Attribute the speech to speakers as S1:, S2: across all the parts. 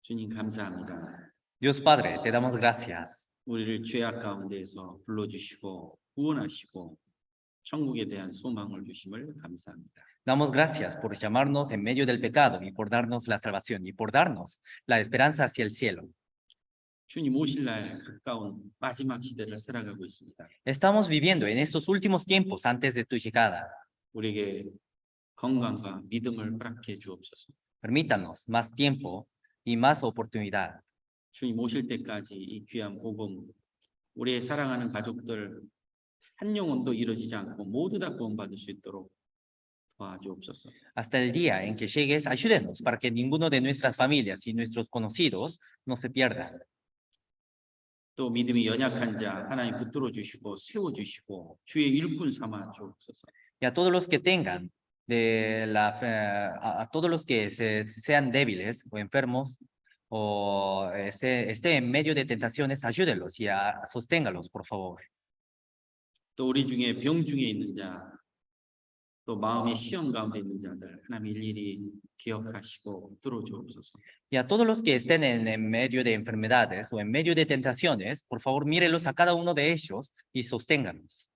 S1: 주님 감사합니다.
S2: Dios Padre, te damos gracias.
S1: 우리를 죄악 가운데에서 불러주시고 구원하시고 천국에 대한 소망을 주심을 감사합니다.
S2: Damos gracias por llamarnos en medio del pecado y por darnos la salvación y por darnos la esperanza hacia el cielo.
S1: 주님 오실 날 가까운 마지막 시대를 살아가고 있습니다.
S2: Estamos viviendo en estos últimos tiempos antes de tu llegada.
S1: 우리에게 건강과 믿음을 허락해 주옵소서.
S2: Permítanos más tiempo y más oportunidad.
S1: 주님 오실 때까지 이 귀한 복음, 우리의 사랑하는 가족들 한 영혼도 이루어지지 않고 모두 다 구원받을 수 있도록 도와주옵소서.
S2: Hasta el día en que llegues, ayúdenos para que ninguno de nuestras familias y nuestros conocidos no se pierdan.
S1: 또 믿음이 연약한 자 하나님 붙들어 주시고 세워 주시고 주의 일꾼 삼아 주옵소서.
S2: Y a todos los que tengan a todos los que sean débiles o enfermos o estén en medio de tentaciones, ayúdenlos y sosténgalos, por favor.
S1: 또 우리 중에 병 중에 있는 자, 또 마음의 시험 가운데 있는 자들 하나님 일일이 기억하시고 붙들어 주옵소서.
S2: Y a todos los que estén en medio de enfermedades o en medio de tentaciones, por favor, mírelos a cada uno de ellos y sosténganos.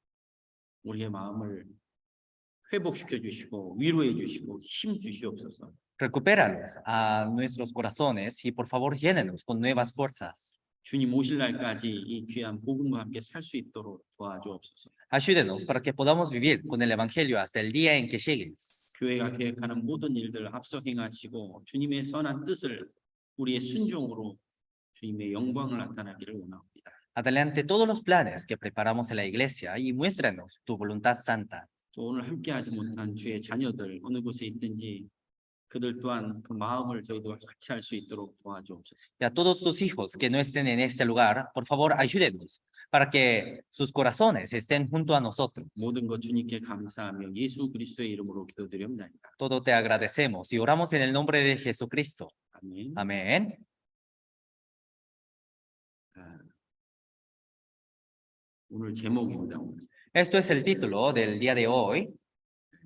S1: 우리의 마음을 회복시켜 주시고 위로해 주시고 힘 주시옵소서.
S2: Recupéralos a nuestros corazones y por favor llénenos con nuevas fuerzas.
S1: 주님 오실 날까지 이 귀한 복음과 함께 살 수 있도록 도와주옵소서.
S2: Ayúdenos para que podamos vivir con el Evangelio hasta el día en que llegues.
S1: 교회가 계획하는 모든 일들 앞서 행하시고 주님의 선한 뜻을 우리의 순종으로 주님의 영광을 나타나기를 원합니다.
S2: Adelante todos los planes que preparamos en la iglesia y muéstranos tu voluntad santa.
S1: 또 오늘 함께하지 못한 주의 자녀들 어느 곳에 있든지 그들 또한 그 마음을 저희도 같이 할 수 있도록 도와주옵소서.
S2: Y a todos tus hijos que no estén en este lugar, por favor, ayúdenos para que sus corazones estén junto a nosotros.
S1: 모든 것 주님께 감사하며 예수 그리스도의 이름으로 기도드립니다.
S2: Todo te agradecemos y oramos en el nombre de Jesucristo.
S1: 아멘.
S2: Amén.
S1: 오늘 제목입니다.
S2: Esto es el título del día de hoy.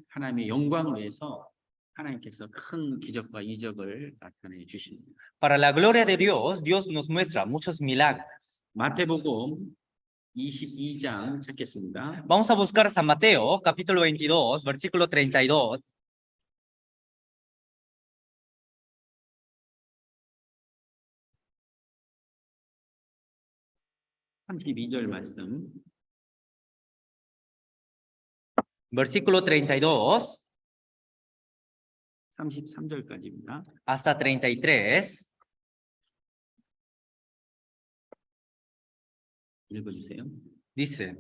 S1: 하나님의 영광을 위해서 하나님께서 큰 기적과 이적을 나타내 주십니다.
S2: Para la gloria de Dios, Dios nos muestra muchos milagros.
S1: 마태복음 22장 찾겠습니다.
S2: Vamos a buscar San Mateo, capítulo 22, versículo 32.
S1: (32절) 말씀.
S2: Versículo 32
S1: (33절까지입니다)
S2: hasta 33.
S1: 읽어주세요.
S2: Dice: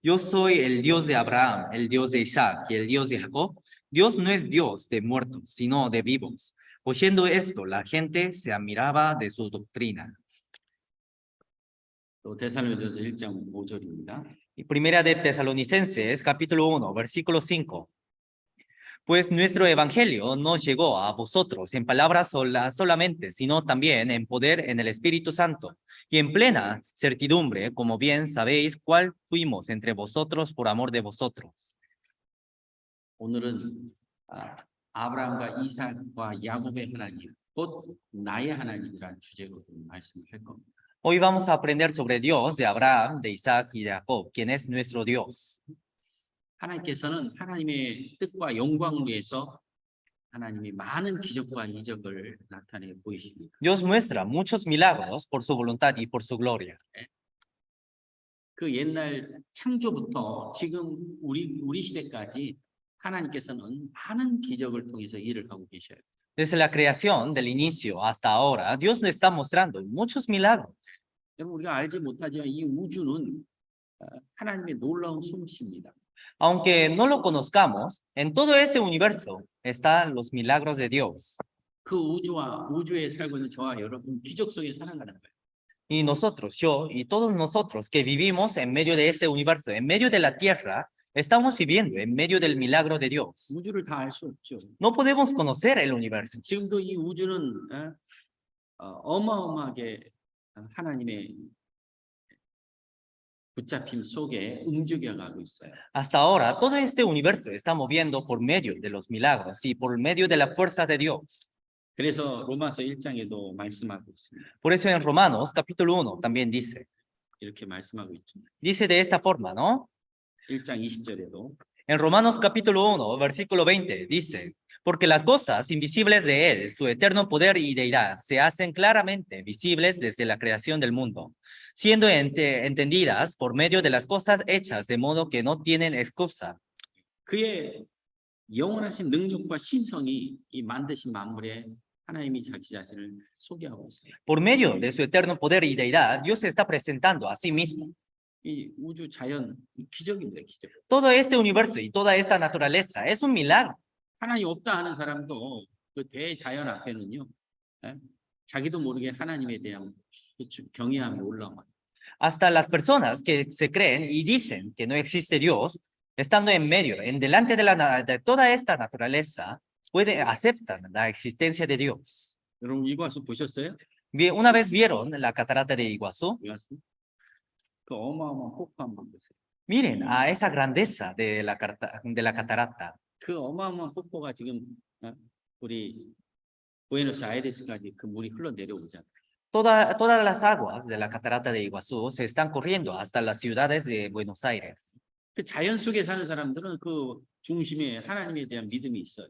S2: Yo soy el Dios de Abraham, el Dios de Isaac y el Dios de Jacob. Dios no es Dios de muertos, sino de vivos. Oyendo esto, la gente se admiraba de su doctrina.
S1: 또 데살로니가서 1장 5절입니다.
S2: Y Primera de Tesalonicenses, capítulo 1, versículo 5. Pues nuestro evangelio no llegó a vosotros en palabras solamente, sino también en poder en el Espíritu Santo y en plena certidumbre, como bien sabéis cuál fuimos entre vosotros por amor de vosotros.
S1: 오늘은 아브라함과 이삭과 야곱의 하나님, 곧 나의 하나님이라는 주제로 말씀을 할 겁니다.
S2: Hoy vamos a aprender sobre Dios de Abraham, de Isaac y de Jacob, quien es nuestro Dios.
S1: 하나님께서는 하나님의 뜻과 영광을 위해서 하나님이 많은 기적과 이적을 나타내 보이십니다.
S2: Dios muestra muchos milagros por su voluntad y por su gloria.
S1: 그 옛날 창조부터 지금 우리 시대까지 하나님께서는 많은 기적을 통해서 일을 하고 계셔요.
S2: Desde la creación del inicio hasta ahora, Dios nos está mostrando muchos milagros.
S1: 여러분 우리가 알지 못하지만 이 우주는 하나님의 놀라운 솜씨입니다.
S2: Aunque no lo conozcamos, en todo este universo están los milagros de Dios.
S1: 그 우주에 살고 있는 저와 여러분 기적 속에 살아가는 거예요.
S2: Y nosotros, yo y todos nosotros que vivimos en medio de este universo, en medio de la tierra, estamos viviendo en medio del milagro de Dios.
S1: 우주를 다 알 수 없죠.
S2: No podemos conocer el universo.
S1: 지금도 이 우주는 어마어마하게 하나님의 붙잡힘 속에 움직여가고 있어요.
S2: Hasta ahora, todo este universo está moviendo por medio de los milagros y por medio de la fuerza de Dios.
S1: 그래서 로마서 1장에도 말씀하고 있습니다.
S2: Por eso en Romanos capítulo 1 también
S1: 이렇게 말씀하고 있죠.
S2: dice de esta forma, ¿no?
S1: 1장 20절에도
S2: En Romanos capítulo 1, versículo 20, dice, porque las cosas invisibles de Él, su eterno poder y deidad, se hacen claramente visibles desde la creación del mundo, siendo entendidas por medio de las cosas hechas, de modo que no tienen excusa.
S1: 그의 영원하신 능력과 신성이 이 만드신 만물에 하나님이 자기 자신을 소개하고 있어요.
S2: Por medio de su eterno poder y deidad, Dios se está presentando a sí mismo.
S1: 이 우주 자연 이 기적인데 기적.
S2: Todo este universo y toda esta naturaleza es un milagro.
S1: 하나님 없다 하는 사람도 그 대자연 앞에는요, 예? 자기도 모르게 하나님에 대한 그 경외함이 올라와요.
S2: Hasta las personas que se creen y dicen que no existe Dios, estando en medio, en delante de toda esta naturaleza, aceptan la existencia de Dios.
S1: 여러분 이과수 보셨어요?
S2: Una vez vieron la catarata de Iguazú,
S1: 이과수? 그 어마어마한 폭포 한번 보세요.
S2: miren a esa grandeza de la catarata.
S1: 그 어마어마한 폭포가 지금 우리 부에노스아이레스까지 그 물이 흘러 내려오잖아요.
S2: Todas las aguas de la catarata de Iguazú se están corriendo hasta las ciudades de Buenos Aires.
S1: 그 자연 속에 사는 사람들은 그 중심에 하나님에 대한 믿음이 있어요.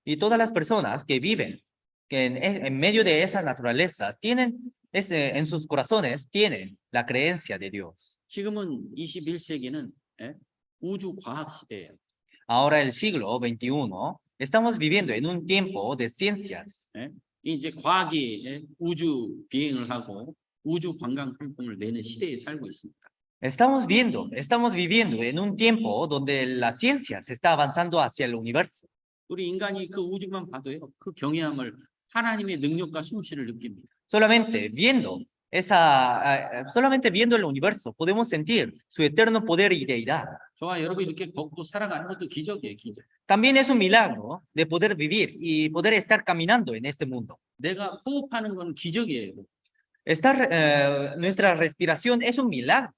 S2: Y todas las personas que viven en medio de esa naturaleza tienen en sus corazones tienen la creencia de Dios.
S1: 지금은 21세기는 우주 과학 시대예요.
S2: Ahora el siglo XXI estamos viviendo en un tiempo de ciencias.
S1: 이제 과학이 우주 비행을 하고 우주 관광 상품을 내는 시대에 살고 있습니다.
S2: Estamos viviendo en un tiempo donde la ciencia se está avanzando hacia el universo.
S1: 우리 인간이 그 우주만 봐도요, 그 경외함을 하나님의 능력과 솜씨를 느낍니다.
S2: Solamente viendo el universo podemos sentir su eterno poder y deidad.
S1: 저와 여러분 이렇게 걷고 살아가는 것도 기적이에요, 기적.
S2: También es un milagro de poder vivir y poder estar caminando en este mundo.
S1: 내가 호흡하는 건 기적이에요.
S2: Nuestra respiración es un milagro.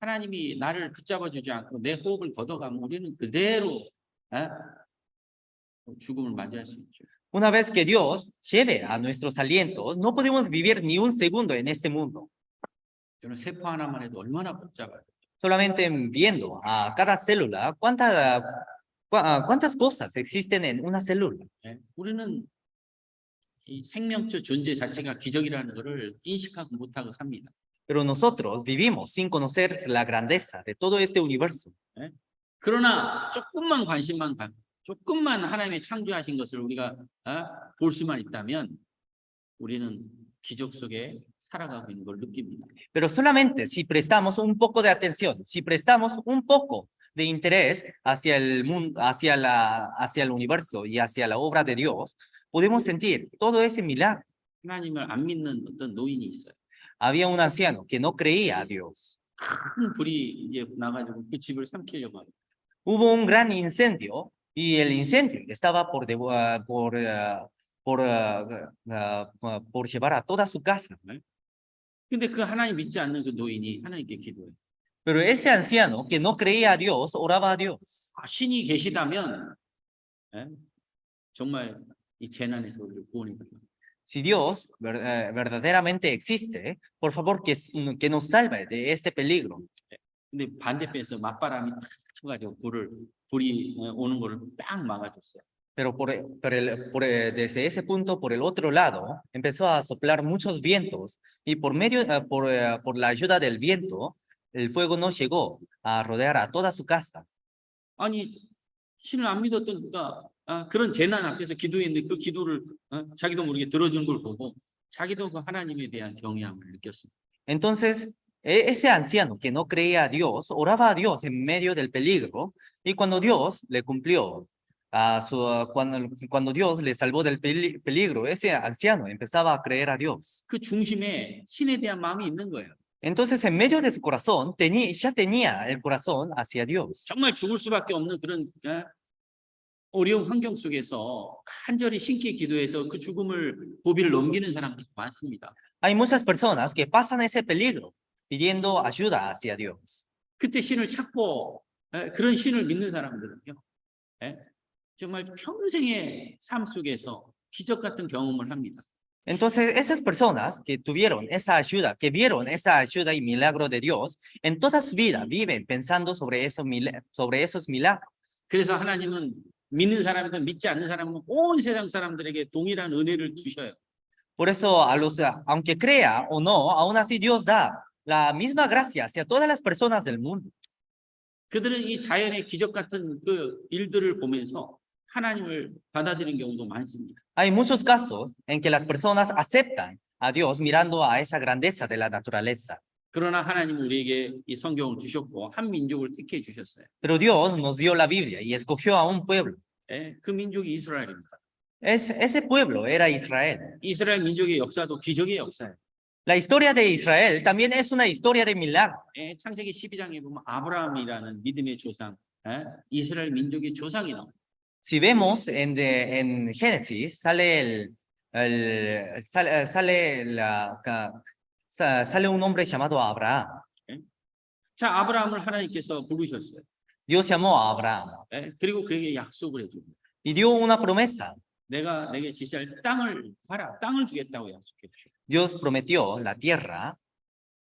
S1: 하나님이 나를 붙잡아 주지 않고 내 호흡을 걷어가면 우리는 그대로 죽음을 맞이할 수 있죠.
S2: Una vez que Dios lleve a nuestros alientos, no podemos vivir ni un segundo en este mundo.
S1: 저는 세포 하나만 해도 얼마나 복잡해요.
S2: Solamente viendo a cada célula cuántas cosas existen en una célula.
S1: 우리는 이 생명체 존재 자체가 기적이라는 것을 인식하고 못하고 삽니다.
S2: Pero nosotros vivimos sin conocer la grandeza de todo este universo.
S1: 그러나 조금만 하나님의 창조하신 것을 우리가 볼 수만 있다면 우리는 기적 속에 살아가고 있는 걸 느낍니다.
S2: Pero solamente si prestamos un poco de atención, si prestamos un poco de interés hacia el mundo, hacia el universo y hacia la obra de Dios, podemos sentir todo ese milagro.
S1: 하나님을 안 믿는 어떤 노인이 있어요.
S2: Había un anciano que no creía a Dios.
S1: 큰 불이 이제 나가지고 그 집을 삼키려고 하고.
S2: Hubo un gran incendio y el incendio estaba por llevar a toda su casa.
S1: 근데 그 하나님 믿지 않는 그 노인이 하나님께 기도해요.
S2: Pero ese anciano que no creía a Dios oraba a Dios.
S1: 신이 계시다면 정말 이 재난에서 우리를 구원해 달라.
S2: Si Dios verdaderamente existe, por favor que nos salve de este peligro.
S1: 근데 반대편에서 맞바람이 탁 쳐가지고 불이 오는 거를 딱 막아줬어요.
S2: Pero desde ese punto, por el otro lado, empezó a soplar muchos vientos y por la ayuda del viento, el fuego no llegó a rodear a toda su casa.
S1: 아니 신을 안 믿었던 그가 그런 재난 앞에서 기도했는데 그 기도를 자기도 모르게 들어주는 걸 보고 자기도 그 하나님에 대한 경외함을 느꼈습니다.
S2: Entonces, ese anciano que no creía a Dios, oraba a Dios en medio del peligro y cuando Dios le cumplió, cuando Dios le salvó del peligro, ese anciano empezaba a creer a Dios.
S1: 그 중심에 신에 대한 마음이 있는 거예요.
S2: Entonces, en medio de su corazón, ya tenía el corazón hacia Dios.
S1: 정말 죽을 수밖에 없는 그런 어려운 환경 속에서 간절히 신께 기도해서 그 죽음을 고비를 넘기는 사람들이 많습니다.
S2: Hay muchas personas que pasan ese peligro pidiendo ayuda hacia Dios.
S1: 그때 신을 찾고 그런 신을 믿는 사람들은요. 정말 평생의 삶 속에서 기적 같은 경험을 합니다.
S2: Entonces, esas personas que tuvieron esa ayuda, que vieron esa ayuda y milagro de Dios, en toda su vida viven pensando sobre sobre esos milagros.
S1: 그래서 하나님은 믿는 사람이든 믿지 않는 사람은 온 세상 사람들에게 동일한 은혜를 주셔요.
S2: Por eso, aunque crea o no, aún así Dios da la misma gracia hacia todas las personas del mundo.
S1: 그들은 이 자연의 기적 같은 그 일들을 보면서 하나님을 받아들이는 경우도 많습니다.
S2: Hay muchos casos en que las personas aceptan a Dios mirando a esa grandeza de la naturaleza.
S1: 그러나 하나님은 우리에게 이 성경을 주셨고 한 민족을 택해 주셨어요.
S2: Pero Dios nos dio la Biblia y escogió a un pueblo.
S1: 예, 그 민족이 이스라엘입니다.
S2: Ese pueblo era Israel.
S1: 이스라엘 민족의 역사도 기적의 역사예요.
S2: La historia de Israel también es una historia de milagro.
S1: 예, 창세기 12장에 보면 아브라함이라는 믿음의 조상, 예, 이스라엘 민족의 조상이 나와요.
S2: Si vemos en Génesis, sale un hombre llamado Abraham.
S1: 자, 아브라함을 하나님께서 부르셨어요.
S2: Dios llamó a Abraham
S1: 예, 그리고 그에게 약속을 해줍니다.
S2: y dio una promesa.
S1: 내가 내게 지시할 땅을 가라, 땅을 주겠다고 약속해 주셨어요.
S2: Dios prometió la tierra.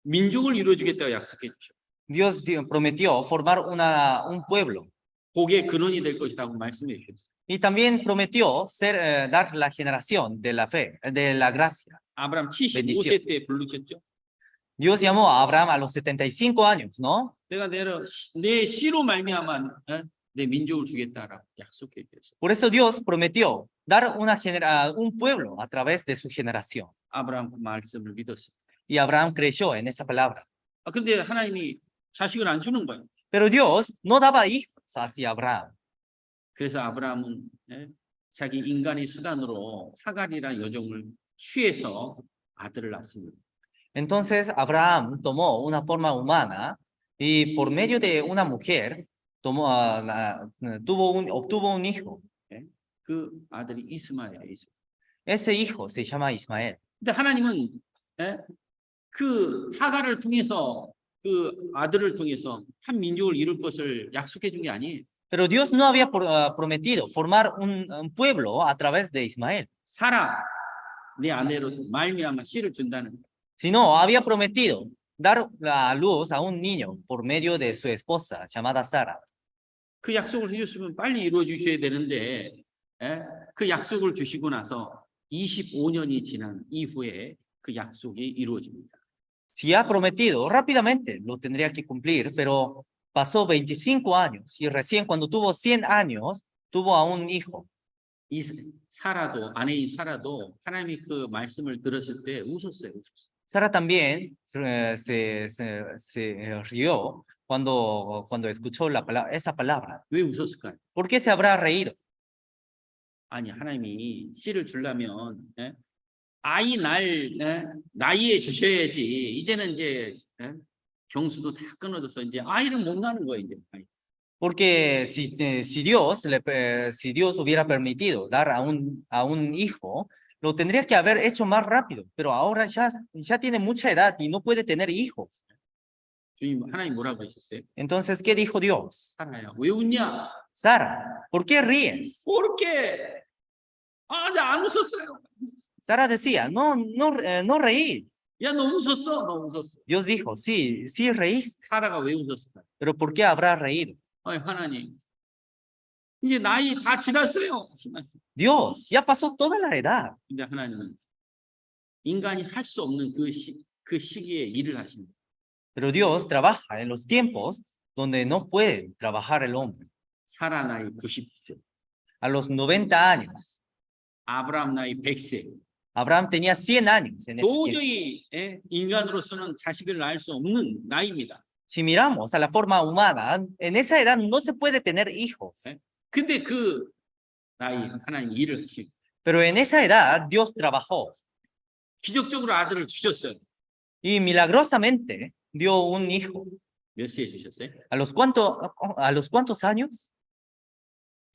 S1: 민족을 이루어주겠다고 약속해 주셨어요.
S2: Dios prometió formar un pueblo.
S1: 복의 근원이 될 것이라고 말씀해 주셨어요.
S2: Y también prometió dar la generación de la fe, de la gracia.
S1: 아브라함 75세 때 부르셨죠.
S2: Dios llamó a Abraham a los 75 años, ¿no?
S1: 내가 내 씨로 말미암아 내 민족을 주겠다라고 약속해 주셨어요.
S2: Por eso Dios prometió dar un pueblo a través de su generación.
S1: 아브라함 그 말씀을 믿었어요.
S2: Y Abraham creyó en esa palabra.
S1: 그런데 하나님이 자식을 안 주는 거예요.
S2: Pero Dios no daba hijos hacia Abraham.
S1: 그래서 아브라함은 자기 인간의 수단으로 하갈이라는 여종을 취해서 아들을 낳습니다.
S2: Entonces Abraham tomó una forma humana y por medio de una mujer obtuvo un hijo.
S1: 그 아들이 이스마엘이에요.
S2: Ese hijo se llama Ismael.
S1: 근데 하나님은 그 하갈을 통해서 그 아들을 통해서 한 민족을 이룰 것을 약속해 준 게 아니에요.
S2: Pero Dios no había prometido formar un pueblo a través de Ismael,
S1: 사라 내 아내로 말미암아 씨를 준다는 거예요.
S2: sino había prometido dar a luz a un niño por medio de su esposa llamada Sara.
S1: 그 약속을 해줬으면 빨리 이루어 주셔야 되는데 그 약속을 주시고 나서 25년이 지난 이후에 그 약속이 이루어집니다.
S2: Si ha prometido, rápidamente lo tendría que cumplir, pero pasó 25 años y recién cuando tuvo 100 años, tuvo a un hijo.
S1: 이 사라도 아내인 사라도 하나님이 그 말씀을 들었을 때 웃었어요.
S2: Sara también se rió cuando escuchó esa palabra.
S1: 왜 웃었을까요?
S2: ¿Por qué se habrá reído?
S1: 아니 하나님이 씨를 주려면 아이 나이에 주셔야지. 이제는 이제 경수도 다 끊어져서 이제 아이를 못 낳는 거예요. 이제.
S2: Porque si Dios hubiera permitido dar a un hijo, lo tendría que haber hecho más rápido, pero ahora ya tiene mucha edad y no puede tener hijos.
S1: 주님 하나님 뭐라고 하셨어요?
S2: Entonces, ¿qué dijo Dios?
S1: 사라야 왜 웃냐?
S2: Sara, ¿por qué ríes?
S1: porque 나 안 웃었어요.
S2: Sara decía, no reí.
S1: 야 너 웃었어? 너 웃었어.
S2: Dios dijo, sí reíste.
S1: 사라가 왜 웃었을까?
S2: Pero ¿por qué habrá reído?
S1: 하나님 이제 나이 다 지났어요.
S2: Dios, ya pasó toda la edad.
S1: 근데 하나님은 인간이 할 수 없는 그 시기에 일을 하십니다.
S2: Pero Dios trabaja en los tiempos donde no puede trabajar el hombre.
S1: 사라 나이 90세.
S2: A los 90 años.
S1: 아브라함 나이 100세.
S2: Abraham tenía 100 años en ese tiempo.
S1: 도저히 인간으로서는 자식을 낳을 수 없는 나이입니다.
S2: Si miramos a la forma humana, en esa edad no se puede tener hijos.
S1: 근데 그 나이 하나님 일을 하시고.
S2: Pero en esa edad Dios trabajó.
S1: 기적적으로 아들을 주셨어요.
S2: Y milagrosamente dio un hijo.
S1: 몇 세에 주셨어요?
S2: ¿A los cuántos años?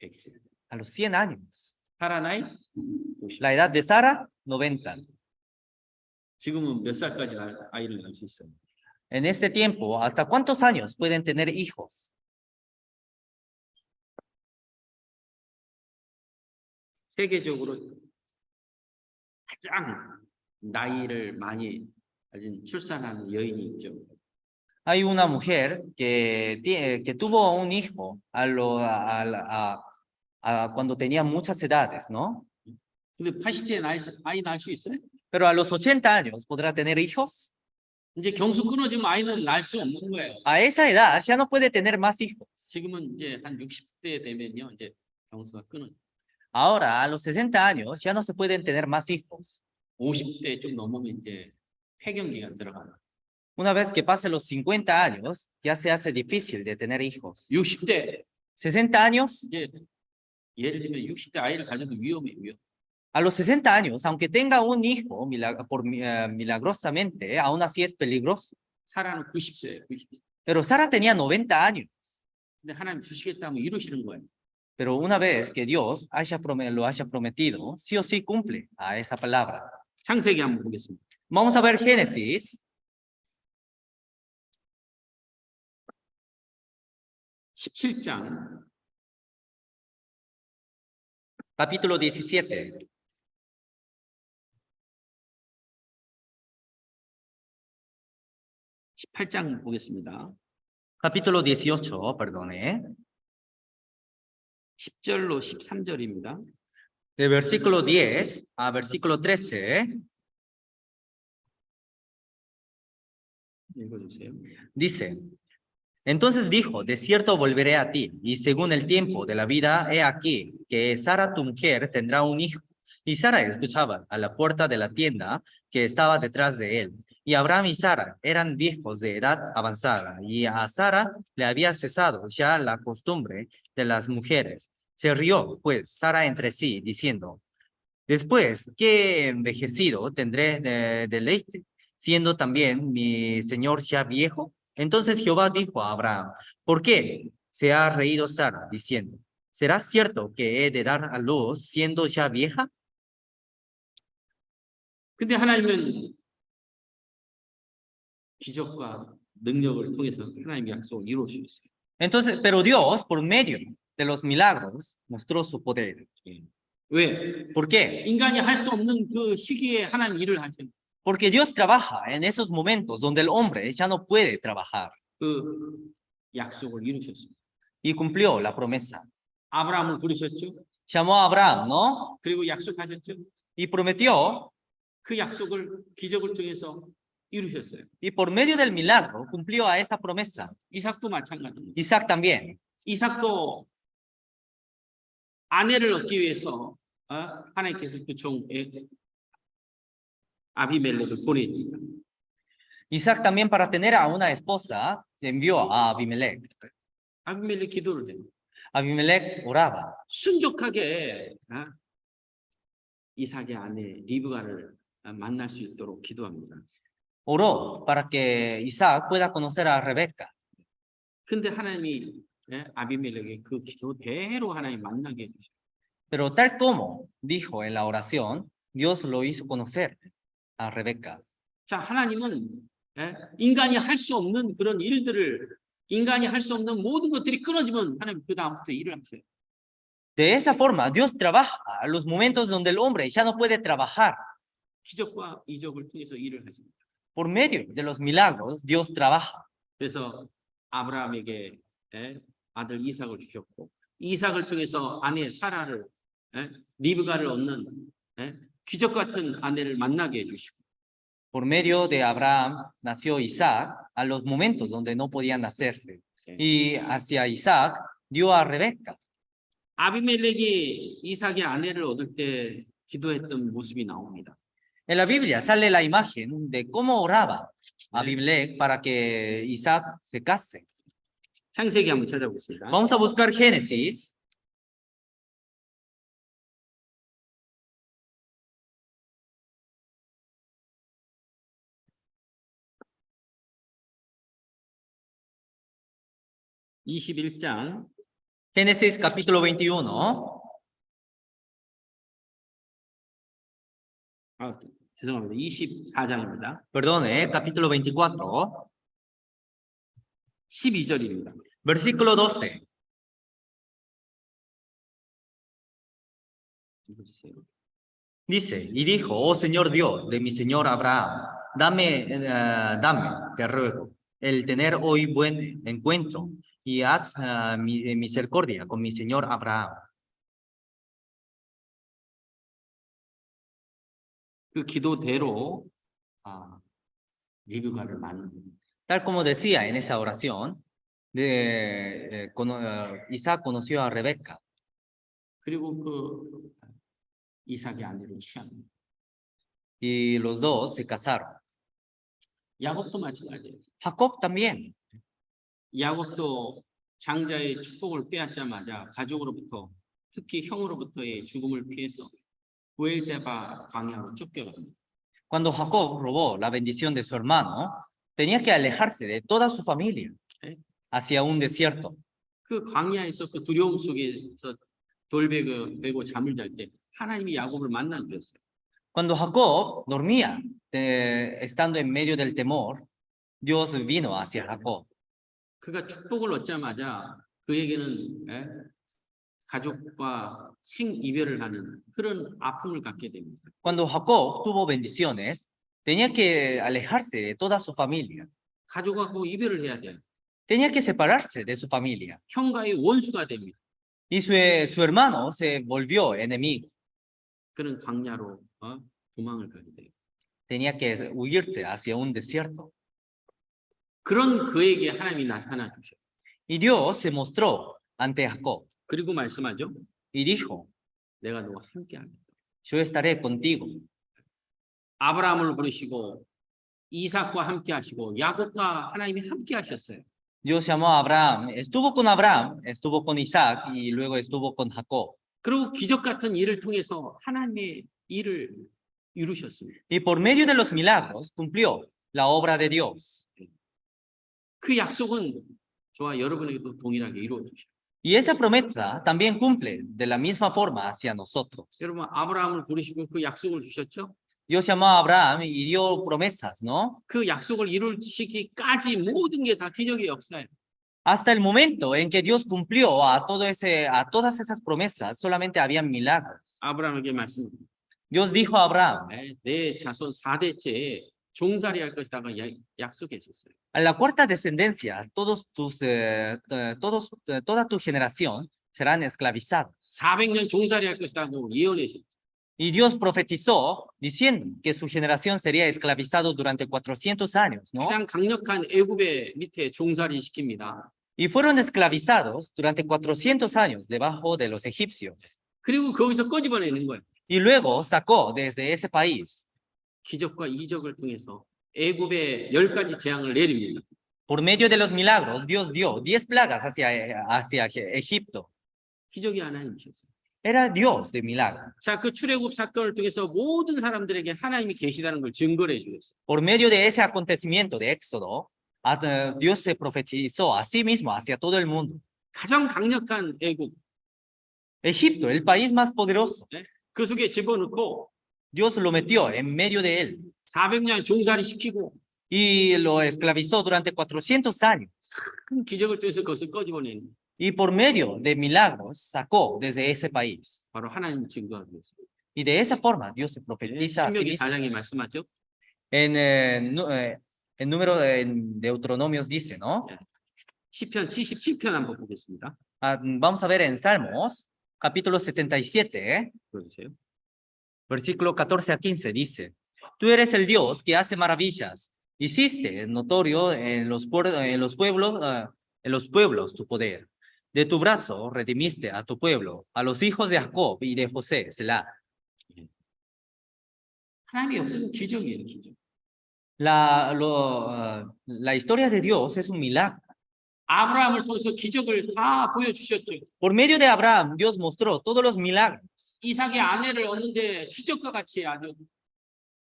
S1: 100세.
S2: A los 100 años.
S1: 사라 나이?
S2: La edad de Sara, 90.
S1: 지금은 몇 살까지 아이를 낳을 수 있어요?
S2: En este tiempo, ¿hasta cuántos años pueden tener hijos?
S1: 세계적으로 가장 나이를 많이 가진 출산하는 여인이 있죠.
S2: Hay una mujer que tuvo un hijo cuando tenía muchas edades, ¿no?
S1: 근데 80세 아이 낳을 수 있어요?
S2: Pero a los 80 años podrá tener hijos.
S1: 이제 경수 끊어지면 아이는 낳을 수 없는 거예요.
S2: A esa edad ya no puede tener más hijos.
S1: 지금은 이제 한 60대 되면요, 이제 경수가 끊어져.
S2: Ahora, a los 60 años ya no se pueden tener más hijos.
S1: 50대 좀 넘으면 이제 폐경기가 들어가요.
S2: Una vez que pase los 50 años, ya se hace difícil de tener hijos.
S1: 60대
S2: 60 años,
S1: 이제 예를 들면 60대 아이를 가져도 위험해요.
S2: a los 60 años, aunque tenga un hijo milagrosamente, aún así es peligroso.
S1: 사라는 90세예요. 90세.
S2: Pero Sara tenía 90 años.
S1: 근데 하나님 주시겠다면 이루시는 거예요.
S2: Pero una vez que Dios lo haya prometido, sí o sí cumple a esa palabra.
S1: 창세기 한번 보겠습니다.
S2: Vamos a ver Génesis,
S1: 17장
S2: capítulo 17.
S1: 18장 보겠습니다.
S2: Capítulo 18, perdone.
S1: 10절로 13절입니다.
S2: De versículo 10 a versículo 13,
S1: 읽어주세요.
S2: dice: Entonces dijo, de cierto volveré a ti, y según el tiempo de la vida, he aquí, que Sara tu mujer tendrá un hijo. Y Sara escuchaba a la puerta de la tienda que estaba detrás de él. Y Abraham y Sara eran viejos de edad avanzada, y a Sara le había cesado ya la costumbre de las mujeres. Se rió, pues, Sara entre sí, diciendo: Después que he envejecido tendré deleite, siendo también mi señor ya viejo. Entonces Jehová dijo a Abraham: ¿Por qué se ha reído Sara, diciendo: ¿Será cierto que he de dar a luz siendo ya vieja?
S1: 근데 하나님은 기적과 능력을 통해서 하나님의 약속을 이루어 주셨어요.
S2: Entonces, pero Dios, por medio de los milagros, mostró su poder.
S1: 왜?
S2: ¿Por qué?
S1: 인간이 할 수 없는 그 시기에 하나님 일을 하시는
S2: Porque Dios trabaja en esos momentos donde el hombre ya no puede trabajar.
S1: 그 약속을 이루셨습니다.
S2: Y cumplió la promesa.
S1: 아브라함을 부르셨죠.
S2: Llamó a Abraham, ¿no?
S1: 그리고 약속하셨죠.
S2: Y prometió,
S1: 그 약속을 기적을 통해서 이루셨어요.
S2: y por medio del milagro cumplió a esa promesa.
S1: 이삭도 마찬가지입니다.
S2: Isaac también.
S1: 이삭도 아내를 얻기 위해서 하나님께서 그 종 아비멜렉을 보내니까.
S2: Isaac también, para tener a una esposa, envió a Abimelech.
S1: 아비멜렉 기도를 해요.
S2: Abimelech oraba.
S1: 순종하게 이삭의 아내 리브가를 만날 수 있도록 기도합니다.
S2: Oró para que Isaac pueda conocer a Rebeca.
S1: 근데 하나님이 아비멜렉의 그 기도대로 하나님 만나게 해주셔요.
S2: Pero tal como dijo en la oración, Dios lo hizo conocer a Rebeca.
S1: 자, 하나님은 인간이 할 수 없는 그런 일들을 인간이 할 수 없는 모든 것들이 끊어지면 하나님 그 다음부터 일을 하세요.
S2: De esa forma, Dios trabaja a los momentos donde el hombre ya no puede trabajar.
S1: 기적과 이적을 통해서 일을 하십니다.
S2: Por medio de los milagros, Dios trabaja.
S1: 그래서 아브라함에게 아들 이삭을 주셨고, 이삭을 통해서 아내 사라를 리브가를 얻는 기적 같은 아내를 만나게 해주시고,
S2: Por medio de Abraham nació Isaac a los momentos donde no podían nacerse. Y hacia Isaac dio a Rebeca.
S1: 아비멜렉이 이삭의 아내를 얻을 때 기도했던 모습이 나옵니다.
S2: En la Biblia sale la imagen de cómo oraba Abimelech para que Isaac se case.
S1: 창세기 한번 찾아보겠습니다.
S2: Vamos a buscar Génesis. Génesis capítulo 21.
S1: 죄송합니다. 24장입니다.
S2: Perdone, capítulo 24.
S1: 12절입니다.
S2: Versículo 12.
S1: 읽어주세요.
S2: Dice, y dijo, oh Señor Dios de mi Señor Abraham, dame, te ruego, el tener hoy buen encuentro y haz misericordia con mi Señor Abraham.
S1: 그 기도대로 리브가를 만난 겁니다.
S2: Tal como decía en esa oración, Isaac conoció a Rebeca
S1: 그리고 그 이삭의 아내를 취합니다.
S2: y los dos se casaron.
S1: 야곱도 마찬가지예요.
S2: Jacob también.
S1: 야곱도 장자의 축복을 빼앗자마자 가족으로부터 특히 형으로부터의 죽음을 피해서 부엘세바 광야로 쫓겨갑니다.
S2: Cuando Jacob robó la bendición de su hermano, tenía que alejarse de toda su familia hacia un desierto.
S1: 그 광야에서 그 두려움 속에서 돌베고 잠을 잘 때 하나님이 야곱을 만나 주셨어요.
S2: Cuando Jacob dormía, estando en medio del temor, Dios vino hacia Jacob.
S1: 그가 축복을 얻자마자 그에게는 가족과 생이별을 하는 그런 아픔을 갖게 됩니다.
S2: Cuando Jacob tuvo bendiciones, tenía que alejarse de toda su familia.
S1: 가족하고 이별을 해야 돼요.
S2: Tenía que separarse de su familia.
S1: 형과의 원수가 됩니다.
S2: Y su hermano se volvió enemigo.
S1: 그는 광야로 도망을 가게 돼요.
S2: Tenía que huirse hacia un desierto.
S1: 그런 그에게 하나님이 나타나 주셔요.
S2: Y Dios se mostró ante Jacob
S1: 그리고 말씀하죠.
S2: y dijo,
S1: 내가 너와 함께 하겠다.
S2: yo estaré contigo.
S1: 아브라함을 부르시고 이삭과 함께 하시고 야곱과 하나님이 함께 하셨어요.
S2: Dios llamó a Abraham, estuvo con Abraham, estuvo con Isaac y luego estuvo con Jacob.
S1: 그리고 기적 같은 일을 통해서 하나님의 일을 이루셨습니다.
S2: Y por medio de los milagros cumplió la obra de Dios.
S1: 그 약속은 저와 여러분에게도 동일하게 이루어 주셔요.
S2: Y esa promesa también cumple de la misma forma hacia nosotros.
S1: 여러분 아브라함을 부르시고 그 약속을 주셨죠?
S2: Dios llamó a Abraham y dio promesas, ¿no?
S1: 그 약속을 이루시기까지 모든 게 다 기적의 역사예요.
S2: Hasta el momento en que Dios cumplió a todas esas promesas, solamente había milagros.
S1: 아브라함에게 말씀합니다.
S2: Dios dijo a Abraham,
S1: 내 자손 4대째 종살이 할 것이다가 약속했었어요.
S2: a la cuarta descendencia, toda tu generación serán esclavizados.
S1: 400년 종살이 할 것이라고 예언했어요.
S2: Y Dios profetizó diciendo que su generación sería esclavizado durante 400 años, ¿no?
S1: 가장 강력한 애굽의 밑에 종살이 시킵니다.
S2: Y fueron esclavizados durante 400 años debajo de los egipcios.
S1: 그리고 거기서 꺼집어내는 거예요.
S2: Y luego sacó desde ese país.
S1: 기적과 이적을 통해서 애굽에 10가지 재앙을 내립니다.
S2: Por medio de los milagros, Dios dio 10 plagas hacia Egipto.
S1: 기적이 하나님이셨어요.
S2: Era Dios de milagros.
S1: 자, 그 출애굽 사건을 통해서 모든 사람들에게 하나님이 계시다는 걸 증거를 해주셨어요.
S2: Por medio de ese acontecimiento de Éxodo, Dios se profetizó a sí mismo hacia todo el mundo.
S1: 가장 강력한 애굽,
S2: Egipto, el país más poderoso,
S1: 그 속에 집어넣고
S2: Dios lo metió en medio de él
S1: 400년 종살이 시키고
S2: y lo esclavizó durante 400 años.
S1: 큰 기적을 통해서 그것을 꺼집어내는
S2: Y por medio de milagros sacó desde ese país.
S1: 바로 하나님 증거하고 있습니다.
S2: Y de esa forma Dios se profetiza a sí
S1: 신명기
S2: mismo.
S1: 4장에 말씀하죠.
S2: En número de Deuteronomios dice, ¿no?
S1: 시편 77편 한번 보겠습니다.
S2: Vamos a ver en Salmos, capítulo 77,
S1: 보여주세요.
S2: versículo 14 a 15, dice, tú eres el Dios que hace maravillas, hiciste notorio en los pueblos tu poder. De tu brazo redimiste a tu pueblo, a los hijos de Jacob y de José, Selah.
S1: 하나님의 역사는 기적이에요, 기적.
S2: La historia de Dios es un milagro.
S1: 아브라함을 통해서 기적을 다 보여주셨죠.
S2: Por medio de Abraham, Dios mostró todos los milagros.
S1: 이삭의 아내를 얻는데 기적과 같이 아주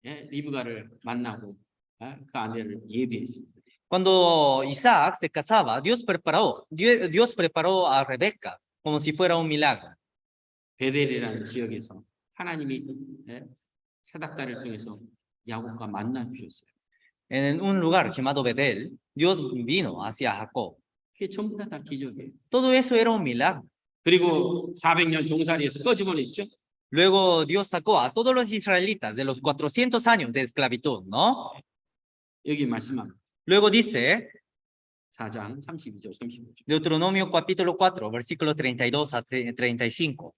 S1: 리브가를 만나고 그 아내를 예비했습니다.
S2: Cuando Isaac se casaba, Dios preparó a Rebeca como si fuera un milagro.
S1: 베델이라는 지역에서 하나님이 사닥다를 통해서 야곱과 만나 주셨어요.
S2: En un lugar llamado Betel, Dios vino hacia Jacob.
S1: 그게 전부 다 기적이에요.
S2: Todo eso era un milagro.
S1: 그리고 400년 종살이에서 꺼집어냈죠.
S2: Luego Dios sacó a todos los israelitas de los 400 años de esclavitud, ¿no?
S1: 여기 말씀합니다.
S2: Luego dice
S1: 4장 32절 35절.
S2: Deuteronomio capítulo 4, versículo 32 a 35.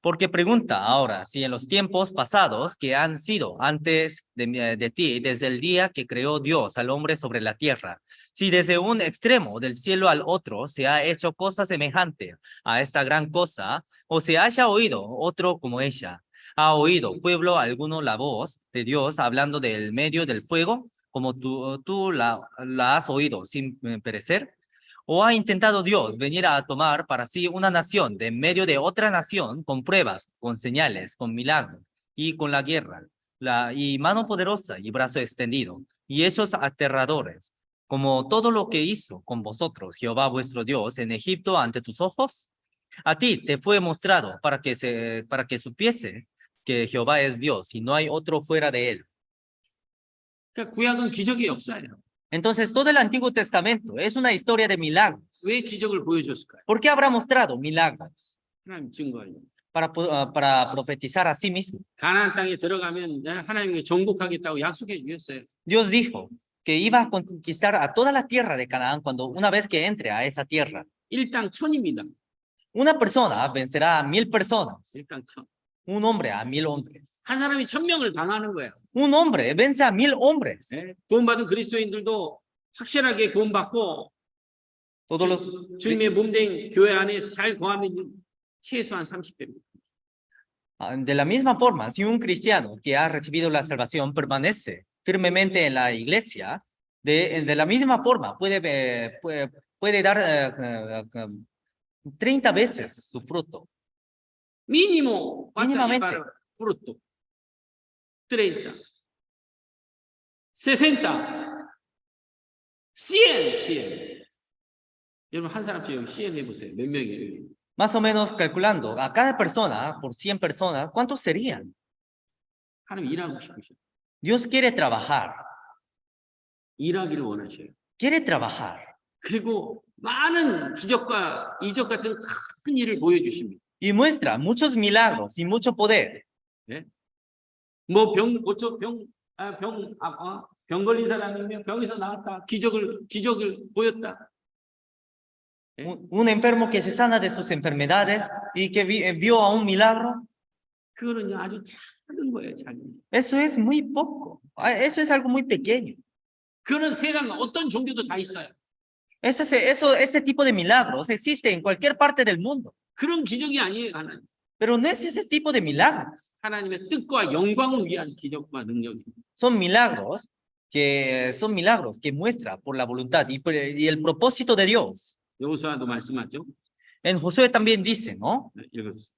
S2: Porque pregunta ahora si en los tiempos pasados que han sido antes de ti, desde el día que creó Dios al hombre sobre la tierra, si desde un extremo del cielo al otro se ha hecho cosa semejante a esta gran cosa, o se haya oído otro como ella, ha oído pueblo alguno la voz de Dios hablando del medio del fuego, como tú la has oído sin perecer. ¿O ha intentado Dios venir a tomar para sí una nación de en medio de otra nación con pruebas, con señales, con milagros y con la guerra, y mano poderosa y brazo extendido y hechos aterradores, como todo lo que hizo con vosotros Jehová vuestro Dios en Egipto ante tus ojos? A ti te fue mostrado para que supiese que Jehová es Dios y no hay otro fuera de él.
S1: 그러니까 구약은 기적의 역사예요.
S2: Entonces todo el Antiguo Testamento es una historia de milagros.
S1: 왜 기적을 보여줬을까요?
S2: ¿Por qué habrá mostrado milagros?
S1: 하나님 증거하려고.
S2: Para profetizar a sí mismo.
S1: 가나안 땅에 들어가면 하나님께 정복하겠다고 약속해 주셨어요.
S2: Dios dijo que iba a conquistar a toda la tierra de Canaán una vez que entre a esa tierra.
S1: 일당 천입니다.
S2: Una persona vencerá a 1000 personas,
S1: 일당 천.
S2: un hombre a 1000 hombres.
S1: 한 사람이 1000명을 당하는 거예요.
S2: Un hombre vence a 1000 hombres.
S1: 구원받은 그리스도인들도 확실하게 구원받고
S2: Todos los,
S1: 주님의 몸된 교회 안에서 잘 거하면 최소한 30배입니다.
S2: de la misma forma, si un cristiano que ha recibido la salvación permanece firmemente en la iglesia, de la misma forma puede dar 30 veces su fruto.
S1: Mínimo,
S2: Mínimamente.
S1: para fruto. 30, 60, 100. 여러분 한 사람씩 여기 100 해보세요. 몇 명이에요?
S2: Más o menos calculando, a cada persona, por 100 personas, ¿cuántos serían?
S1: 하나님 일하고 싶으셔요.
S2: Dios quiere trabajar,
S1: 일하기를 원하셔요.
S2: quiere trabajar.
S1: 그리고 많은 기적과 이적 같은 큰 일을 보여주십니다.
S2: Y muestra muchos milagros y mucho poder.
S1: 뭐 병 걸린 사람이면 병에서 나왔다. 기적을 보였다.
S2: Un enfermo que se sana de sus enfermedades y que vio a un milagro.
S1: 그거는 아주 작은 거예요, 작은.
S2: Eso es muy poco. Eso es algo muy pequeño.
S1: 그런 세상 어떤 종교도 다 있어요.
S2: Ese tipo de milagros existe en cualquier parte del mundo.
S1: 그런 기적이 아니에요, 하나님.
S2: Pero no es ese tipo de milagros.
S1: 하나님의 뜻과 영광을 위한 기적과 능력입니다.
S2: Son milagros que muestra por la voluntad y el propósito de Dios.
S1: 여호수아도 말씀하죠.
S2: En Josué también dice, ¿no?
S1: 읽어주세요.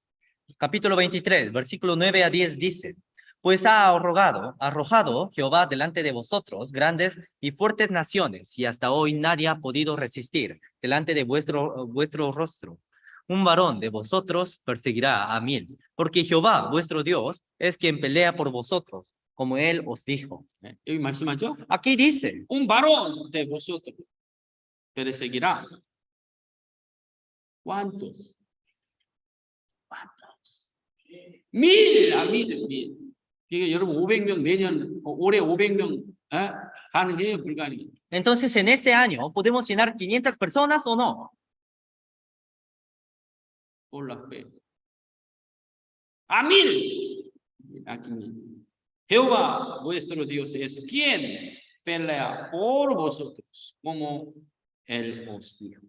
S2: Capítulo 23, versículo 9 a 10 dice, pues ha arrojado Jehová delante de vosotros grandes y fuertes naciones, y hasta hoy nadie ha podido resistir delante de vuestro rostro. Un varón de vosotros perseguirá a 1000, porque Jehová, vuestro Dios, es quien pelea por vosotros, como él os dijo.
S1: 여기 말씀하죠.
S2: Aquí dice,
S1: Un varón de vosotros perseguirá. ¿Cuántos? 1000. 이게 여러분 500명 내년 올해 500명 가능해요, 불가능해요?
S2: entonces en este año, ¿podemos llenar 500 personas o no?
S1: Por la fe. A 1000. Aquí. Jehová vuestro Dios es quien pelea por vosotros, como él os dijo.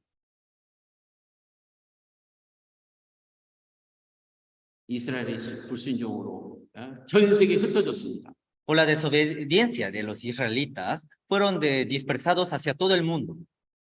S1: 이스라엘이 불순종으로 전 세계에 흩어졌습니다.
S2: Por la desobediencia de los israelitas, fueron dispersados hacia todo el mundo.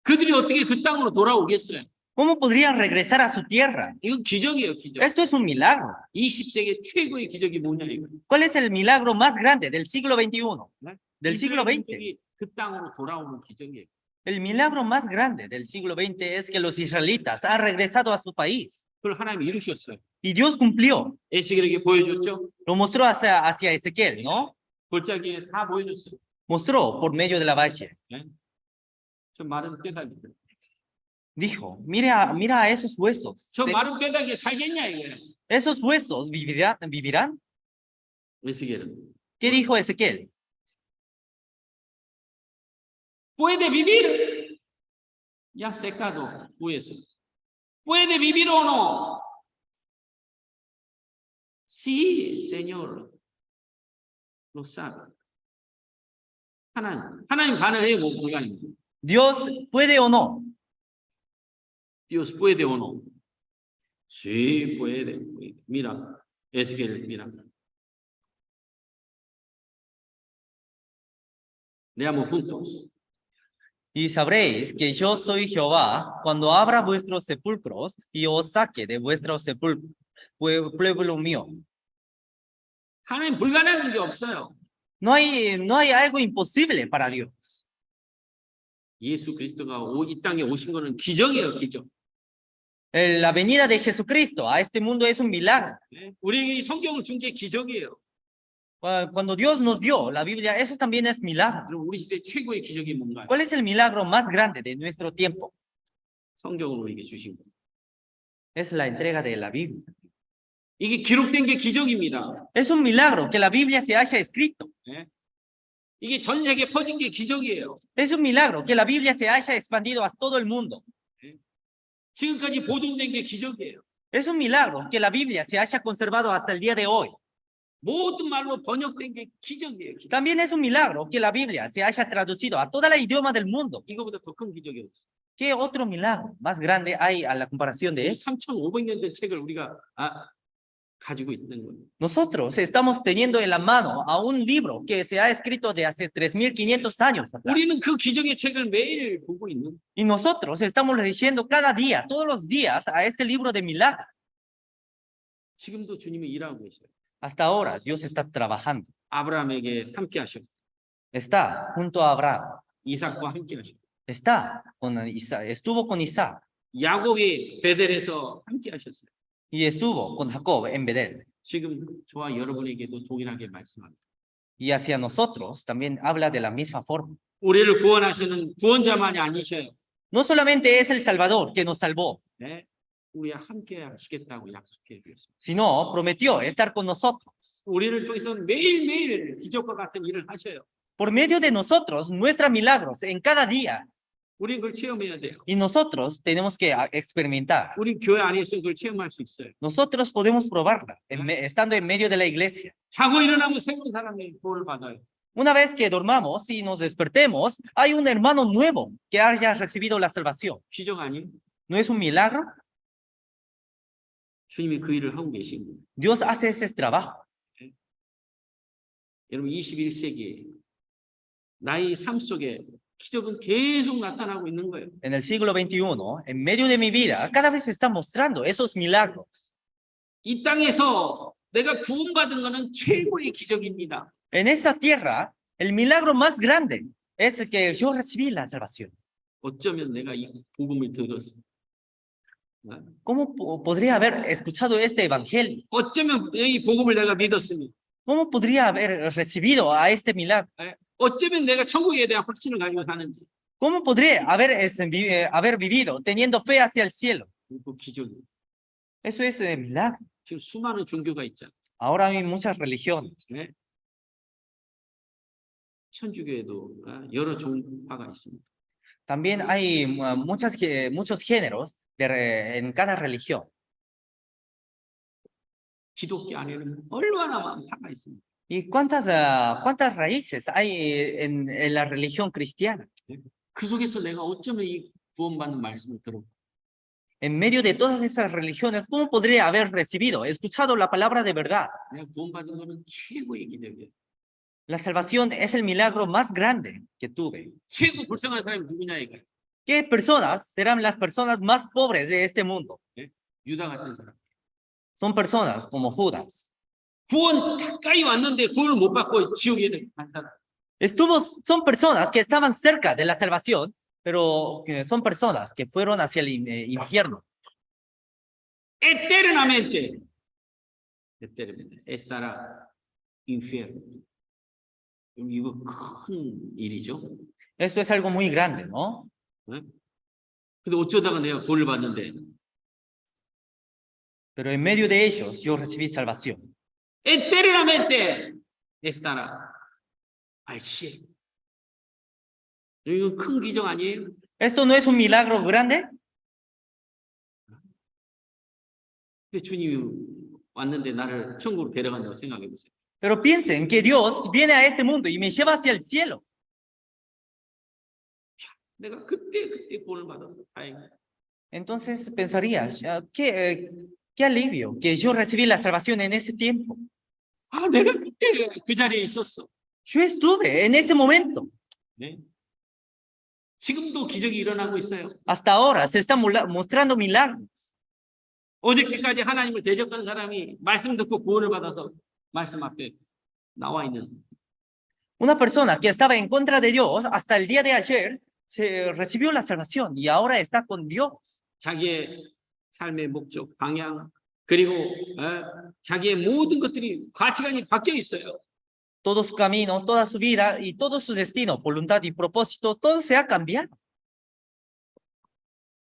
S1: 그들이 어떻게 그 땅으로 돌아오겠어요?
S2: ¿Cómo podrían regresar a su tierra?
S1: 이건 기적이에요, 기적.
S2: Esto es un milagro.
S1: 20세기 최고의 기적이 뭐냐 이거.
S2: ¿Cuál es el milagro más grande del siglo XXI? Del siglo XX.
S1: 그 땅으로 돌아오는 기적이에요.
S2: El milagro más grande del siglo XX es que los israelitas han regresado a su país.
S1: 그걸 하나님이 이루셨어요.
S2: Y Dios cumplió.
S1: 에스겔에게 보여줬죠.
S2: Lo mostró hacia Ezequiel, ¿no?
S1: 골짜기에 다 보여줬어요.
S2: Mostró por medio de la valle.
S1: 저 마른 뼈다귀들.
S2: Dijo, mira a esos huesos.
S1: 저 마른 뼈다귀에 살겠냐 이거예요.
S2: ¿Esos huesos vivirán?
S1: 에스겔은
S2: ¿Qué dijo Ezequiel?
S1: puede vivir. Ya secado hueso. ¿Puede vivir o no? Sí, Señor. Lo sabe. 하나님 가능해요, 뭐 불가능해요?
S2: ¿Dios puede o no?
S1: Dios puede o no? Sí, puede. Mira, Ezequiel, mira. Leamos juntos.
S2: Y sabréis que yo soy Jehová cuando abra vuestros sepulcros y os saque de vuestro pueblo mío.
S1: 하나님 불가능한 게 없어요.
S2: No hay algo imposible para Dios.
S1: 예수 그리스도가 이 땅에 오신 거는 기적이에요, 기적.
S2: La venida de Jesucristo a este mundo es un milagro.
S1: 우리에게 이 성경을 준 게 기적이에요.
S2: Cuando Dios nos dio la Biblia, eso también es milagro.
S1: 그럼 우리 시대 최고의 기적이 뭔가요?
S2: ¿Cuál es el milagro más grande de nuestro tiempo?
S1: 성경을 우리에게 주신 거예요.
S2: Es la entrega de la Biblia.
S1: 이게 기록된 게 기적입니다.
S2: Es un milagro que la Biblia se haya escrito.
S1: 이게 전 세계에 퍼진 게 기적이에요.
S2: Es un milagro que la Biblia se haya expandido a todo el mundo.
S1: 지금까지 보존된 게 기적이에요.
S2: Es un milagro que la Biblia se haya conservado hasta el día de hoy.
S1: 모든 말로 번역된 게 기적이에요. 기적.
S2: También es un milagro que la Biblia se haya traducido a toda la idioma del mundo.
S1: 이거보다 더 큰 기적이 없어요.
S2: ¿Qué otro milagro más grande hay a la comparación de esto?
S1: 3,500년 된 책을 우리가 가지고 있는 거예요.
S2: Nosotros estamos teniendo en la mano a un libro que se ha escrito de hace 3,500 años atrás.
S1: 우리는 그 기적의 책을 매일 보고 있는.
S2: Y nosotros estamos leyendo cada día, todos los días, a este libro de milagros.
S1: 지금도 주님이 일하고 계셔요.
S2: Hasta ahora Dios está trabajando.
S1: 아브라함에게 함께 하셨고,
S2: Está junto a Abraham.
S1: 이삭과 함께 하셨고,
S2: Está con Isaac, estuvo con Isaac
S1: 야곱이 베델에서 함께 하셨어요.
S2: y estuvo con Jacob en Bedel.
S1: 지금 저와 여러분에게도 동일하게 말씀합니다.
S2: Y hacia nosotros también habla de la misma forma.
S1: 우리를 구원하시는 구원자만이 아니셔요.
S2: No solamente es el Salvador que nos salvó,
S1: 네, 우리와 함께 하시겠다고 약속해 주셨습니다.
S2: sino prometió estar con nosotros.
S1: 우리를 통해서 매일매일 기적과 같은 일을 하셔요.
S2: Por medio de nosotros, muestra milagros en cada día.
S1: 우리는 그걸 체험해야 돼요.
S2: Y nosotros tenemos que experimentar.
S1: 우리 교회 안에 있으면 그걸 체험할 수 있어요.
S2: Nosotros podemos probarla estando en medio de la iglesia.
S1: 자고 일어나면 새로운 사람이 구원을 받아요.
S2: Una vez que dormamos y nos despertemos, hay un hermano nuevo que haya recibido la salvación.
S1: 기적 아니에요?
S2: ¿No es un milagro?
S1: 주님이 그 일을 하고 계신 거예요.
S2: Dios hace ese trabajo.
S1: 여러분 21세기 나의 삶 속에 기적은 계속 나타나고 있는 거예요.
S2: En el siglo XXI, en medio de mi vida, cada vez se está mostrando esos milagros.
S1: 이 땅에서 내가 구원받은 것은 최고의 기적입니다.
S2: En esta tierra, el milagro más grande es que yo recibí la salvación.
S1: 어쩌면 내가 이 복음을 들었어.
S2: ¿Cómo podría haber escuchado este evangelio?
S1: 어쩌면 이 복음을 내가 믿었습니다.
S2: ¿Cómo podría haber recibido a este milagro?
S1: 어쩌면 내가 천국에 대한 확신을 가지고 사는지.
S2: ¿Cómo podría haber vivido teniendo fe hacia el cielo?
S1: 그 기적이.
S2: Eso es milagro.
S1: 지금 수많은 종교가 있잖아.
S2: Ahora hay muchas religiones.
S1: 네. 천주교에도 여러 종파가 있습니다.
S2: También hay muchos géneros en cada religión.
S1: 기독교 안에는 얼마나 많은 파가 있습니다.
S2: ¿Y cuántas raíces hay en la religión cristiana?
S1: 그 속에서 내가 어쩌면 이 구원받는 말씀을 들어.
S2: En medio de todas esas religiones, ¿cómo podría haber recibido, escuchado la palabra de verdad?
S1: 내가 구원받은 거는 최고의 기적이에요.
S2: La salvación es el milagro más grande que tuve.
S1: 최고 불쌍한 사람이 누구냐 이거예요.
S2: ¿Qué personas serán las personas más pobres de este mundo?
S1: 유다 같은 사람.
S2: Son personas como Judas.
S1: 구원 가까이 왔는데 구원을 못 받고 지옥에 간 사람.
S2: Son personas que estaban cerca de la salvación, pero son personas que fueron hacia el infierno.
S1: eternamente estará infierno. 이거 큰 일이죠.
S2: Esto es algo muy grande, ¿no?
S1: 근데 어쩌다가 내가 구원을 받는데
S2: pero en medio de ellos yo recibí salvación.
S1: eternamente estará al cielo. 이거 큰 기적 아니에요?
S2: ¿Esto no es un milagro grande?
S1: 근데 주님이 왔는데 나를 천국으로 데려간다고 생각해 보세요.
S2: Pero piensen que Dios viene a este mundo y me lleva hacia el cielo.
S1: 내가 그때 구원을 받았어. 다행이야.
S2: Entonces pensarías, qué alivio que yo recibí la salvación en ese tiempo.
S1: 아, 내가 그때 그 자리에 있었어.
S2: Yo estuve en ese momento.
S1: 네. 지금도 기적이 일어나고 있어요.
S2: Hasta ahora se están mostrando milagros.
S1: 어저께까지 하나님을 대적한 사람이 말씀 듣고 구원을 받아서 말씀 앞에 나와 있는.
S2: Una persona que estaba en contra de Dios hasta el día de ayer se recibió la salvación y ahora está con Dios.
S1: 자기의 삶의 목적, 방향, 그리고 자기의 모든 것들이 가치관이 바뀌어 있어요.
S2: Todo su camino, toda su vida y todo su destino, voluntad y propósito, todo se ha cambiado.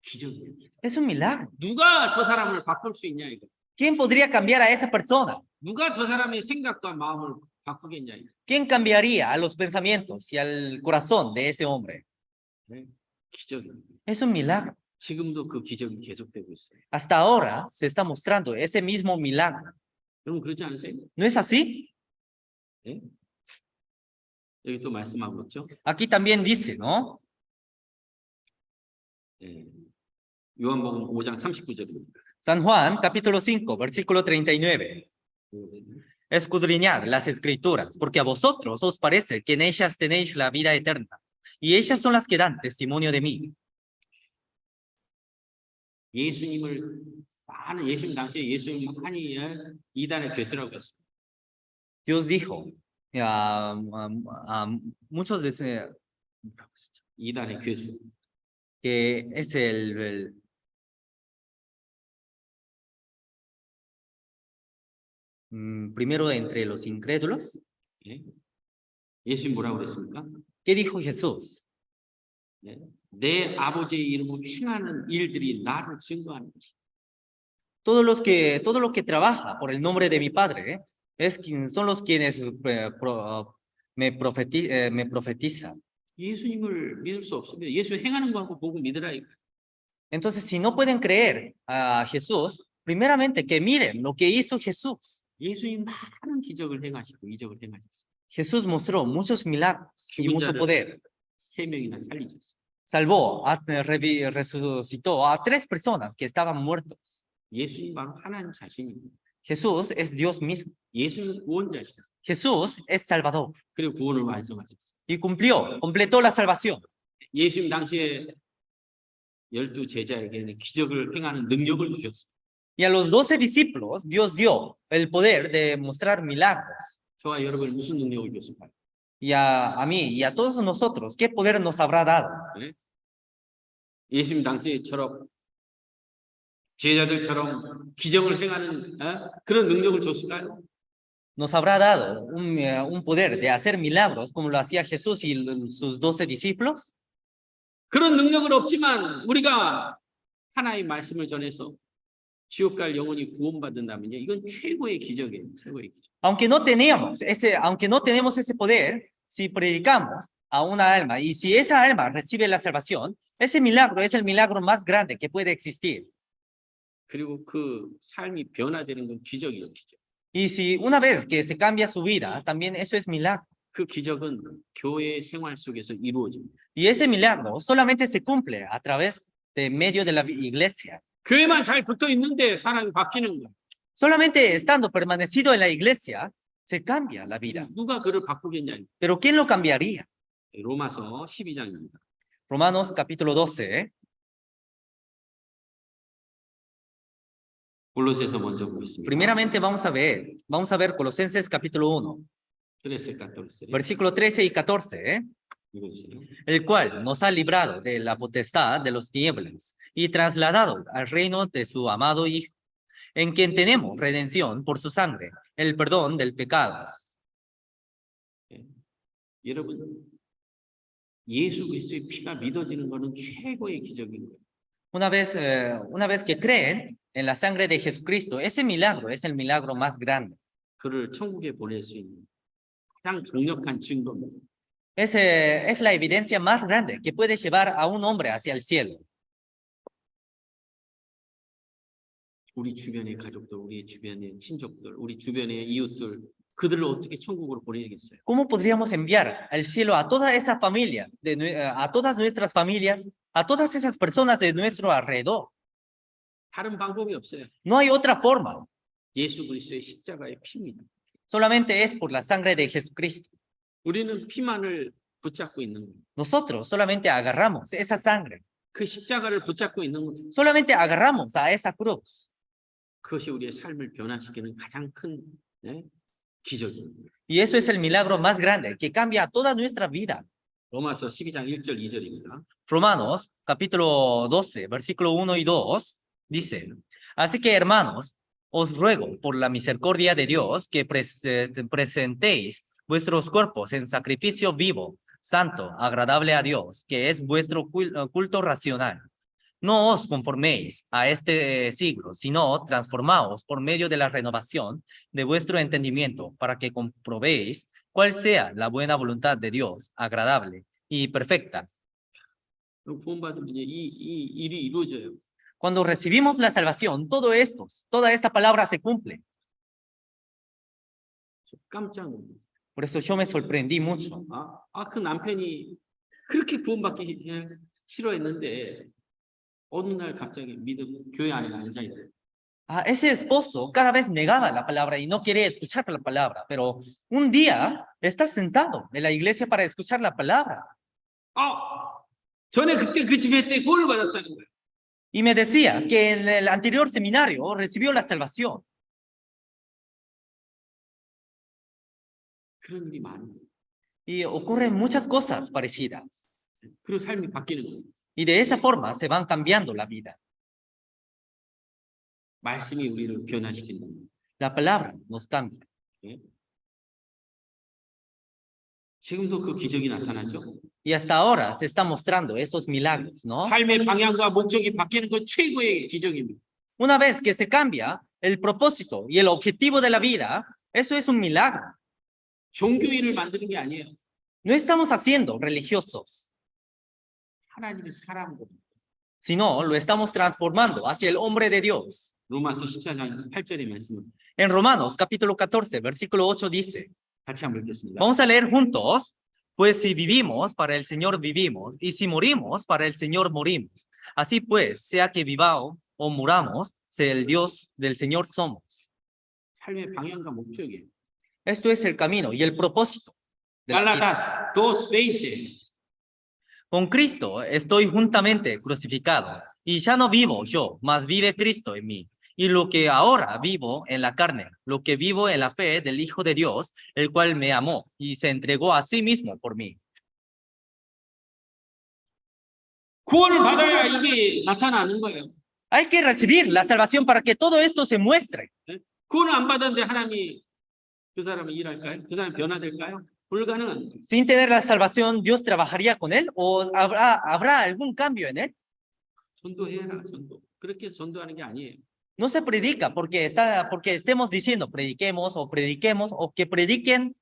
S1: 기적이에요.
S2: Es un milagro.
S1: 누가 저 사람을 바꿀 수 있냐 이거.
S2: ¿Quién podría cambiar a esa persona?
S1: 누가 저 사람의 생각과 마음을 바꾸겠냐 이거.
S2: ¿Quién cambiaría a los pensamientos y al corazón de ese hombre?
S1: 네. 기적이에요.
S2: Es un milagro.
S1: 지금도 그 기적이 계속되고 있어요.
S2: Hasta ahora se está mostrando ese mismo milagro.
S1: 여러분 그렇지 않으세요?
S2: ¿No es así?
S1: 네? 여기 또 말씀하고 있죠.
S2: Aquí también dice, ¿no?
S1: 네. 요한복음 5장 39절입니다.
S2: San Juan, capítulo 5, versículo 39. Escudriñad las escrituras, porque a vosotros os parece que en ellas tenéis la vida eterna, y ellas son las que dan testimonio de mí.
S1: 예수님을 많은 예수님 당시에 예수님 많이 이단의 괴수라고 했습니다.
S2: Dios dijo a muchos de
S1: 이단의 괴수.
S2: que es primero entre los incrédulos.
S1: 예? 예수님 뭐라고 그랬습니까?
S2: ¿Qué dijo Jesús?
S1: 네. 내 아버지의 이름으로 행하는 일들이 나를 증거하는 것이.
S2: Todo lo que trabaja por el nombre de mi Padre son los quienes me profetizan.
S1: 예수님을 믿을 수 없습니다. 예수 행하는 거하고 보고 믿으라 이거.
S2: Entonces, si no pueden creer a Jesús, primeramente que miren lo que hizo Jesús.
S1: 예수님 많은 기적을 행하시고 이적을 행하셨어요.
S2: Jesús mostró muchos milagros y mucho poder.
S1: 3명이나 살리셨어요.
S2: Salvó, resucitó a 3 personas que estaban muertos.
S1: 예수님 바로 하나님 자신입니다.
S2: Jesús es Dios mismo.
S1: 예수는 구원자시다.
S2: Jesús es Salvador.
S1: 그리고 구원을 완성하셨어요.
S2: Y completó la salvación.
S1: 예수님 당시에 12 제자에게는 기적을 행하는 능력을 주셨어요.
S2: Y a los 12 discípulos, Dios dio el poder de mostrar milagros.
S1: 저와 여러분 무슨 능력을 줬을까요?
S2: Y a mí y a todos nosotros, ¿qué poder nos habrá dado?
S1: 네? 예수님 당시에처럼 제자들처럼 기적을 행하는 그런 능력을 줬을까요?
S2: Nos habrá dado un poder de hacer milagros como lo hacía Jesús y sus 12 discípulos.
S1: 그런 능력은 없지만 우리가 하나의 말씀을 전해서 지옥 갈 영혼이 구원받는다면요, 이건 최고의 기적이에요. 최고의 기적.
S2: Aunque no tenemos ese poder, si predicamos a una alma y si esa alma recibe la salvación, ese milagro es el milagro más grande que puede existir.
S1: 그리고 그 삶이 변화되는 건 기적이에요, 기적.
S2: Y si una vez que se cambia su vida, también eso es milagro.
S1: 그 기적은 교회 생활 속에서 이루어집니다.
S2: Y ese milagro solamente se cumple a través de medio de la iglesia.
S1: 교회만 잘 붙어 있는데 사람이 바뀌는 거예요.
S2: Solamente estando permanecido en la iglesia, se cambia la vida.
S1: 누가 그를 바꾸겠냐?
S2: Pero ¿quién lo cambiaría?
S1: 로마서 12장입니다.
S2: Romanos capítulo 12.
S1: 골로새서 먼저 보겠습니다.
S2: Primeramente vamos a ver Colosenses capítulo 1,
S1: 13, 14.
S2: versículo 13 y 14,
S1: 읽어주세요.
S2: el cual nos ha librado de la potestad de los tinieblas y trasladado al reino de su amado Hijo, en quien tenemos redención por su sangre, el perdón del pecados.
S1: 여러분, 예수 그리스도의 피가 믿어지는 것은 최고의 기적인 거예요.
S2: Una vez que creen en la sangre de Jesucristo, ese milagro es el milagro más grande.
S1: 그를 천국에 보낼 수 있는 가장 강력한 증거입니다.
S2: Es la evidencia más grande que puede llevar a un hombre hacia el cielo.
S1: 우리 주변의 가족들, 우리 주변의 친족들, 우리 주변의 이웃들, 그들을 어떻게 천국으로 보내겠어요?
S2: ¿Cómo podríamos enviar al cielo a toda esa familia, a todas nuestras familias, a todas esas personas de nuestro alrededor?
S1: 다른 방법이 없어요.
S2: No hay otra forma,
S1: 예수 그리스도의 십자가의 피입니다.
S2: solamente es por la sangre de Jesucristo.
S1: 우리는 피만을 붙잡고 있는 거예요.
S2: Nosotros solamente agarramos esa sangre,
S1: 그 십자가를 붙잡고 있는 거예요.
S2: solamente agarramos a esa cruz.
S1: 그것이 우리의 삶을 변화시키는 가장 큰 기적입니다.
S2: Y eso es el milagro más grande que cambia toda nuestra vida.
S1: 로마서 12장 1절 2절입니다.
S2: Romanos, capítulo 12, versículo 1 y 2, dice, así que hermanos, os ruego por la misericordia de Dios que presentéis vuestros cuerpos en sacrificio vivo, santo, agradable a Dios, que es vuestro culto racional. No os conforméis a este siglo, sino transformaos por medio de la renovación de vuestro entendimiento, para que comprobéis cuál sea la buena voluntad de Dios, agradable y perfecta.
S1: 구원받으면 이제 이 일이 이루어져요.
S2: Cuando recibimos la salvación, toda esta palabra se cumple.
S1: 깜짝 놀랐어요.
S2: Por eso yo me sorprendí mucho.
S1: 그 남편이 그렇게 구원받기 싫어했는데 어느 날 갑자기 교회 안에 앉아 있어요.
S2: Ese esposo cada vez negaba la palabra y no quería escuchar la palabra, pero un día está sentado en la iglesia para escuchar la palabra.
S1: 전에 그때 그 집회 때 구원을 받았다는 거예요.
S2: Y me decía que en el anterior seminario recibió la salvación.
S1: 그런 일이 많아요.
S2: Y ocurren muchas cosas parecidas.
S1: 그리고 삶이 바뀌는 거예요.
S2: Y de esa forma se van cambiando la vida.
S1: 말씀이 우리를 변화시키는 거예요.
S2: La palabra nos cambia.
S1: 지금도 그 기적이 나타나죠.
S2: Y hasta ahora se está mostrando esos milagros, ¿no?
S1: 삶의 방향과 목적이 바뀌는 건 최고의 기적입니다.
S2: Una vez que se cambia el propósito y el objetivo de la vida, eso es un milagro.
S1: 종교인을 만드는 게 아니에요.
S2: No estamos haciendo religiosos,
S1: 하나님의 사람으로.
S2: sino lo estamos transformando hacia el hombre de Dios.
S1: 로마서 14장 8절의 말씀
S2: En Romanos capítulo 14, versículo 8 dice,
S1: 같이 한번 읽겠습니다.
S2: vamos a leer juntos, pues si vivimos, para el Señor vivimos, y si morimos, para el Señor morimos. Así pues, sea que vivamos o muramos, sea el Dios del Señor somos.
S1: 삶의 방향과 목적이에요.
S2: Esto es el camino y el propósito de la vida.
S1: 갈라타스 2:20
S2: Con Cristo estoy juntamente crucificado, y ya no vivo yo, mas vive Cristo en mí. Y lo que ahora vivo en la carne, lo que vivo en la fe del Hijo de Dios, el cual me amó y se entregó a sí mismo por mí.
S1: 구원을 받아야 이게 나타나는 거예요.
S2: Hay que recibir la salvación para que todo esto se muestre.
S1: 구원을 안 받았는데 하나님이 그 사람을 일할까요? 그 사람이 변화될까요? 불가능한 거예요.
S2: Sin tener la salvación, ¿Dios trabajaría con él o habrá algún cambio en él?
S1: 전도해라, 전도. 그렇게 전도하는 게 아니에요.
S2: No se predica porque estemos diciendo prediquemos o que prediquen.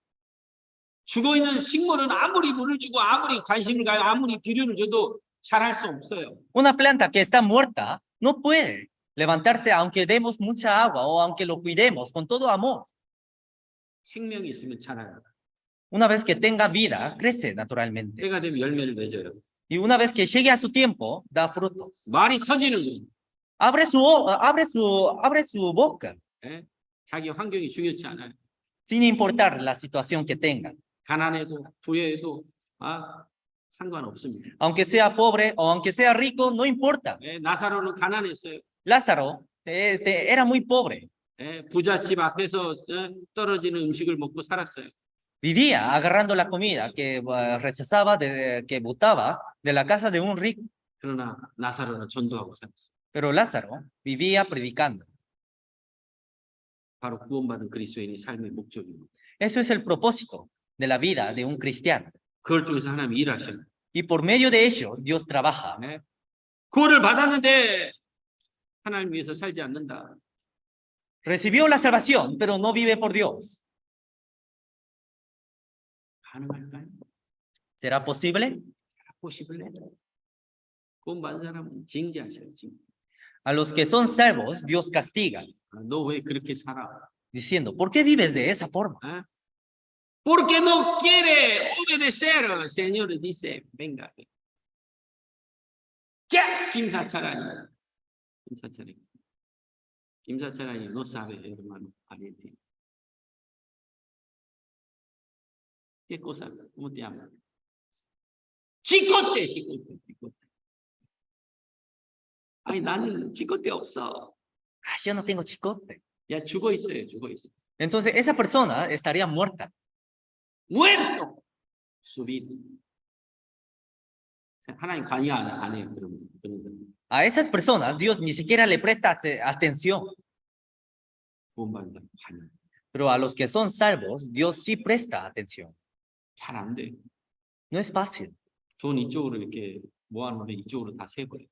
S1: 죽어있는 식물은 아무리 물을 주고 아무리 관심을 가요 아무리 비료를 줘도 잘할 수 없어요.
S2: Una planta que está muerta no puede levantarse aunque demos mucha agua o aunque lo cuidemos con todo amor.
S1: 생명이 있으면 자라요.
S2: Una vez que tenga vida, crece naturalmente.
S1: 때가 되면 열매를 맺어요.
S2: Y una vez que llegue a su tiempo, da frutos.
S1: 말이 터지는 거예요.
S2: Abre su boca,
S1: 자기 환경이 중요치 않아요.
S2: sin importar la situación que tenga.
S1: 가난해도 부여해도 상관없습니다.
S2: Aunque sea pobre o aunque sea rico, no importa.
S1: 나사로는 가난했어요.
S2: Lázaro era muy pobre.
S1: 부잣집 앞에서 떨어지는 음식을 먹고 살았어요.
S2: Vivía agarrando la comida que rechazaba, que botaba de la casa de un rico.
S1: 그러나 나사로는 전도하고 살았어요.
S2: Pero Lázaro vivía predicando.
S1: 바로 구원받은 그리스도인의 삶의 목적입니다.
S2: Eso es el propósito de la vida de un cristiano.
S1: 그걸 통해서 하나님이 일하셔요.
S2: Y por medio de ellos, Dios trabaja.
S1: 구원을 받았는데 하나님 위해서 살지 않는다.
S2: Recibió la salvación, pero no vive por Dios.
S1: 가능할까요?
S2: ¿Será posible?
S1: 보시블래? 구원받은 사람은 징계하셔요. 징계.
S2: A los que son salvos, Dios castiga,
S1: 너 왜 그렇게 살아?
S2: diciendo, ¿por qué vives de esa forma?
S1: ¿Ah? Porque no quiere obedecer. El Señor dice, venga. Ya, 김사철아니. 김사철이. 김사철아니, no sabe, hermano, pariente. ¿Qué cosa? ¿Cómo te llamas? chicote, chicote, chicote. 아니, 나는 chicote 없어.
S2: Ah, yo no tengo chicote.
S1: 야, 죽어 있어요, 죽어 있어.
S2: Entonces esa persona estaría muerta.
S1: muerto. su vida. 하나님 관여 안 해요, 그런 거.
S2: A esas personas Dios ni siquiera le presta atención.
S1: 구원받는 사람 관여.
S2: Pero a los que son salvos, Dios sí presta atención.
S1: 잘 안 돼.
S2: No es fácil.
S1: 돈 이쪽으로 이렇게 모아놓으면 이쪽으로 다 세버려.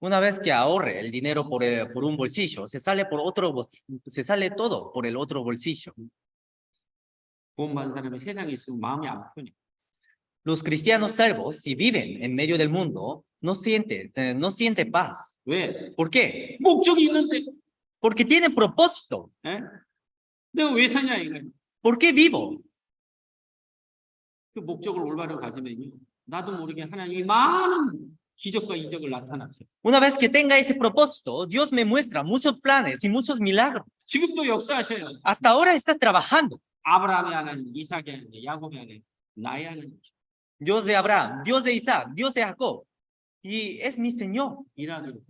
S2: Una vez que ahorre el dinero por un bolsillo, se sale todo por el otro bolsillo.
S1: 구원받은 사람이 세상에 있으면 마음이 안 편해.
S2: Los cristianos salvos, si viven en medio del mundo, no siente paz.
S1: 왜?
S2: ¿Por qué?
S1: 목적이 있는데.
S2: Porque tienen propósito.
S1: 에? 내가 왜 사냐 이거야.
S2: ¿Por qué vivo?
S1: 그 목적을 올바로 가지면요. 나도 모르게 하나님이 많은 기적과 이적을 나타나세요.
S2: Una vez que tenga ese propósito, Dios me muestra muchos planes y muchos milagros.
S1: 지금도 역사하셔요.
S2: Hasta ahora está trabajando.
S1: 아브라함의 하나님, 이삭의 하나님, 야곱의 하나님, 나의 하나님.
S2: Dios de Abraham, Dios de Isaac, Dios de Jacob. Y es mi Señor.
S1: 일하기로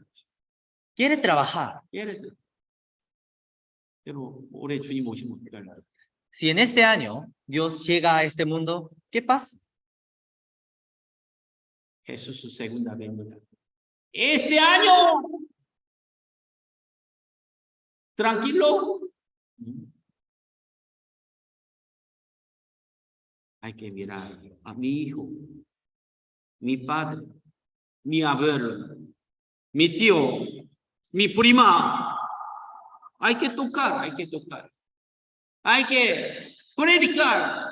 S2: Quiere trabajar.
S1: 예를 들어 올해 주님 오시면 어떻게 할까요?
S2: Si en este año Dios llega a este mundo, ¿qué pasa?
S1: Jesús su segunda venida. Este año. Tranquilo. Hay que mirar a mi hijo, mi padre, mi abuelo, mi tío, mi prima. Hay que tocar, hay que tocar. Hay que predicar.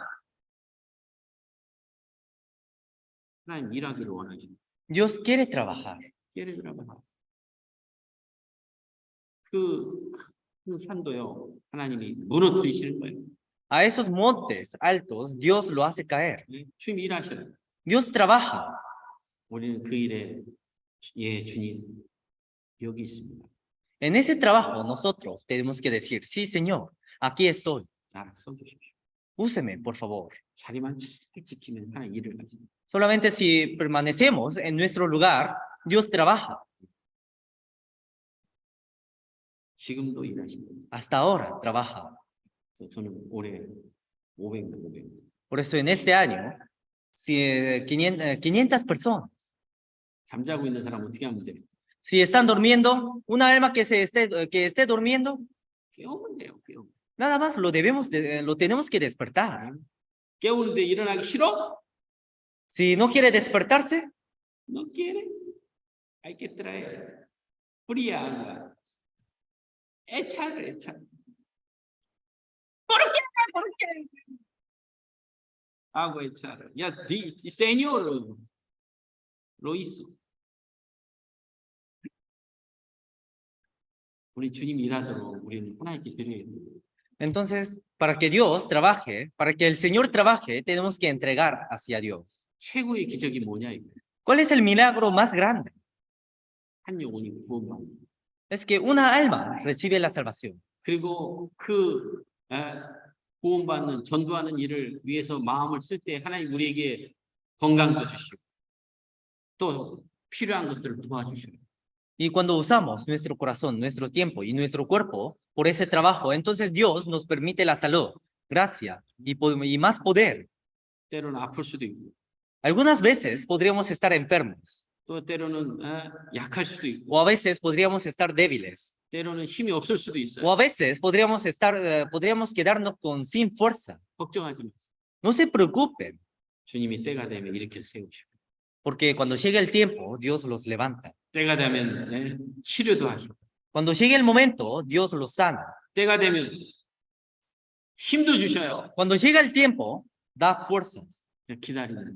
S1: 하나님 일하기를 원하십니다.
S2: Dios quiere trabajar.
S1: quiere trabajar. 그 산도요, 하나님이 무너뜨리시는 거예요.
S2: A esos montes altos, Dios lo hace caer.
S1: 주님 일하셔요.
S2: Dios trabaja.
S1: 우리는 그 일에 예, 주님 여기 있습니다.
S2: En ese trabajo nosotros tenemos que decir, sí, Señor, aquí estoy.
S1: 나를 써주십시오.
S2: Úseme, por favor.
S1: 자리만 잘 지키면 하나님 일을 하십니다.
S2: Solamente si permanecemos en nuestro lugar, Dios trabaja.
S1: 지금도 일하십니다.
S2: Hasta ahora trabaja.
S1: 저는 올해 500.
S2: Por eso en este año, 500 personas.
S1: 잠자고 있는 사람 어떻게 하면 돼요?
S2: Si están durmiendo, una alma que esté durmiendo,
S1: 깨우면 돼요. 깨우면.
S2: nada más lo tenemos que despertar.
S1: 깨우는데 일어나기 싫어?
S2: Si no quiere despertarse,
S1: No quiere. Hay que traer. Fría. Echar. ¿Por qué? Hago echar. Ya, Señor lo hizo. 우리 주님 일하도록 우리는 하나님께 드려야 돼요.
S2: entonces, para que Dios trabaje, para que el Señor trabaje, tenemos que entregar hacia Dios.
S1: 최고의 기적이 뭐냐 이거.
S2: ¿Cuál es el milagro más grande?
S1: 한 영혼이 구원받는.
S2: Es que una alma recibe la salvación.
S1: 그리고 구원받는 전도하는 일을 위해서 마음을 쓸 때 하나님 우리에게 건강도 주시고 또 필요한 것들을 도와주시고.
S2: Y cuando usamos nuestro corazón, nuestro tiempo y nuestro cuerpo por ese trabajo, entonces Dios nos permite la salud, gracia y más poder.
S1: 때로는 아플 수도 있고.
S2: Algunas veces podríamos estar enfermos
S1: 또 때로는 약할 수도 있고.
S2: o a veces podríamos estar débiles
S1: 때로는 힘이 없을 수도 있어요.
S2: o a veces podríamos quedarnos sin fuerza.
S1: 걱정하지 마세요.
S2: No se preocupen,
S1: 주님이 때가 되면 일으켜 세우시고.
S2: porque cuando llegue el tiempo, Dios los levanta.
S1: 때가 되면 치료도 하시고.
S2: Cuando llegue el momento, Dios los sana.
S1: 때가 되면 힘도 주셔요.
S2: Cuando llega el tiempo, da fuerzas.
S1: 기다리는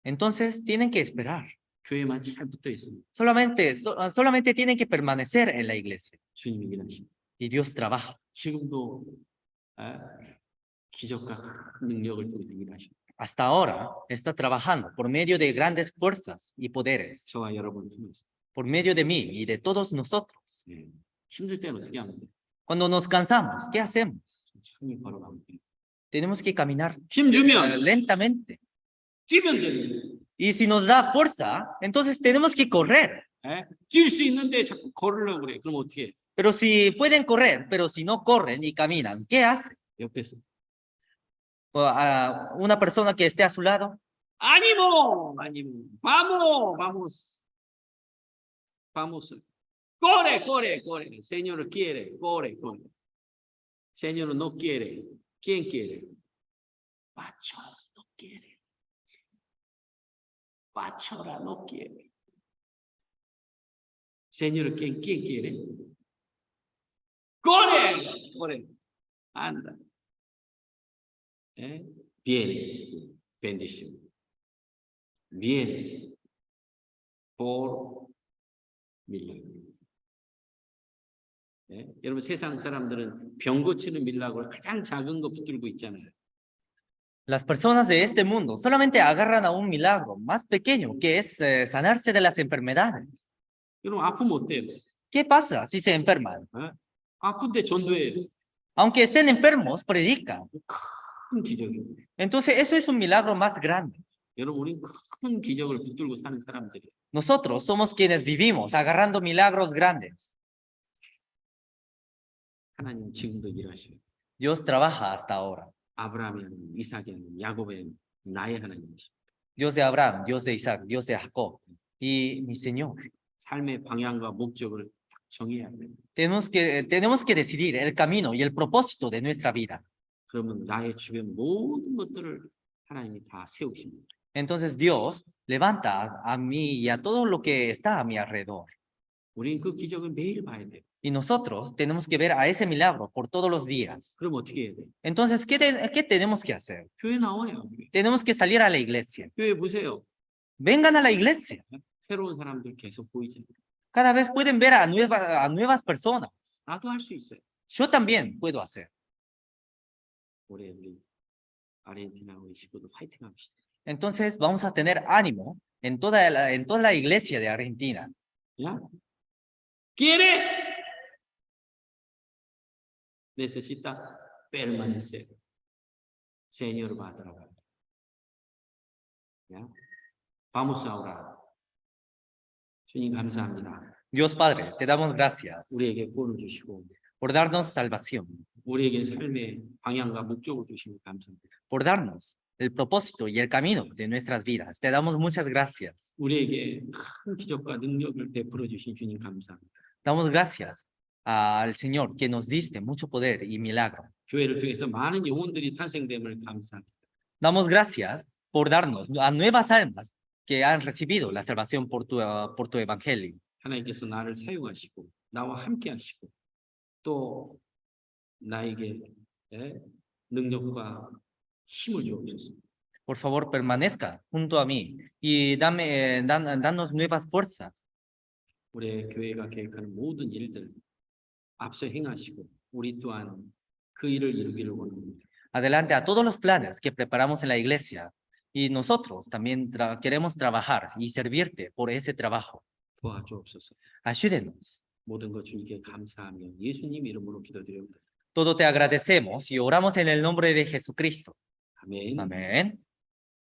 S2: Entonces tienen que esperar.
S1: 교회만 잘 붙어 있으면
S2: Solamente tienen que permanecer en la iglesia.
S1: 주님이 일하십니다.
S2: Y Dios trabaja.
S1: 지금도 기적과 큰 능력을 통해서 일하십니다.
S2: Hasta ahora está trabajando por medio de grandes fuerzas y poderes.
S1: 저와 여러분을 통해서.
S2: Por medio de mí y de todos nosotros.
S1: 힘들 때는 어떻게 하면 돼요?
S2: Cuando nos cansamos, ¿qué hacemos?
S1: 천천히 걸어가면 돼요.
S2: Tenemos que caminar
S1: 힘 주면
S2: lentamente.
S1: 뛰면 돼요.
S2: Y si nos da fuerza, entonces tenemos que correr.
S1: 뛸 수 있는데 자꾸 걸으려고 그래. 그럼 어떻게 해?
S2: Pero si pueden correr, pero si no corren y caminan, ¿qué hacen?
S1: 옆에서
S2: A una persona que esté a su lado,
S1: ánimo, vamos. Corre. Señor quiere, corre. Señor no quiere. ¿Quién quiere? Pachora no quiere. Pachora no quiere. Señor, ¿quién quiere? Corre. Anda. Viene, bendición. Viene por 밀라그로. 여러분 세상 사람들은 병 고치는 밀라그로 가장 작은 거 붙들고 있잖아요.
S2: las personas de este mundo solamente agarran a un milagro más pequeño, que es sanarse de las enfermedades.
S1: 여러분 아프면 어때요?
S2: ¿Qué pasa si se enferman?
S1: 아픈데 전도해요.
S2: Aunque estén enfermos, predican.
S1: 큰 기적이에요.
S2: Entonces, eso es un milagro más grande.
S1: 여러분 우리는 큰 기적을 붙들고 사는 사람들이에요.
S2: Nosotros somos quienes vivimos agarrando milagros grandes.
S1: 하나님 지금도 일하셔요.
S2: Dios trabaja hasta ahora.
S1: 아브라함이 하나님, 이삭이 하나님, 야곱의 하나님, 나의 하나님이십니다.
S2: Dios de Abraham, Dios de Isaac, Dios de Jacob y mi Señor.
S1: 삶의 방향과 목적을 딱 정해야 돼요.
S2: Tenemos que decidir el camino y el propósito de nuestra vida.
S1: 그러면 나의 주변 모든 것들을 하나님이 다 세우십니다.
S2: Entonces Dios levanta a mí y a todo lo que está a mi alrededor.
S1: 우리는 그 기적을 매일 봐야 돼요.
S2: Y nosotros tenemos que ver a ese milagro por todos los días.
S1: 그럼 어떻게 해야 돼요?
S2: Entonces, ¿qué tenemos que hacer?
S1: 교회 나와요.
S2: Tenemos que salir a la iglesia.
S1: 교회 보세요.
S2: Vengan a la iglesia.
S1: 새로운 사람들 계속 보이잖아요.
S2: Cada vez pueden ver a nuevas personas.
S1: 나도 할 수 있어요.
S2: Yo también puedo hacer.
S1: 올해 우리 아르헨티나 우리 식구들 파이팅 합시다.
S2: Entonces, vamos a tener ánimo en toda la iglesia de Argentina.
S1: ¿Ya? ¿Quiere? Necesita permanecer. Señor va a trabajar. ¿Ya? Vamos a orar. 주님 감사합니다.
S2: Dios Padre, te damos gracias
S1: 우리에게 구원을 주시고
S2: por darnos salvación,
S1: 우리에게 삶의 방향과 목적을 주시니 감사합니다.
S2: por darnos el propósito y el camino de nuestras vidas. Te damos muchas gracias.
S1: 우리에게 큰 기적과 능력을 베풀어 주신 주님 감사합니다.
S2: Damos gracias al Señor que nos diste mucho poder y milagro.
S1: 교회를 통해서 많은 영혼들이 탄생됨을 감사합니다.
S2: Damos gracias por darnos a nuevas almas que han recibido la salvación por tu evangelio.
S1: 하나님께서 나를 사용하시고 나와 함께 하시고 또 나에게 능력과 힘을 주옵소서.
S2: Por favor, permanezca junto a mí y danos nuevas fuerzas.
S1: 우리의 교회가 계획하는 모든 일들 앞서 행하시고 우리 또한 그 일을 이루기를 원합니다.
S2: Adelante a todos los planes que preparamos en la iglesia y nosotros también queremos trabajar y servirte por ese trabajo.
S1: 도와주옵소서.
S2: Ayúdenos.
S1: 모든 것 주님께 감사하며 예수님 이름으로 기도드립니다.
S2: Todo te agradecemos y oramos en el nombre de Jesucristo.
S1: 아멘.
S2: Amén.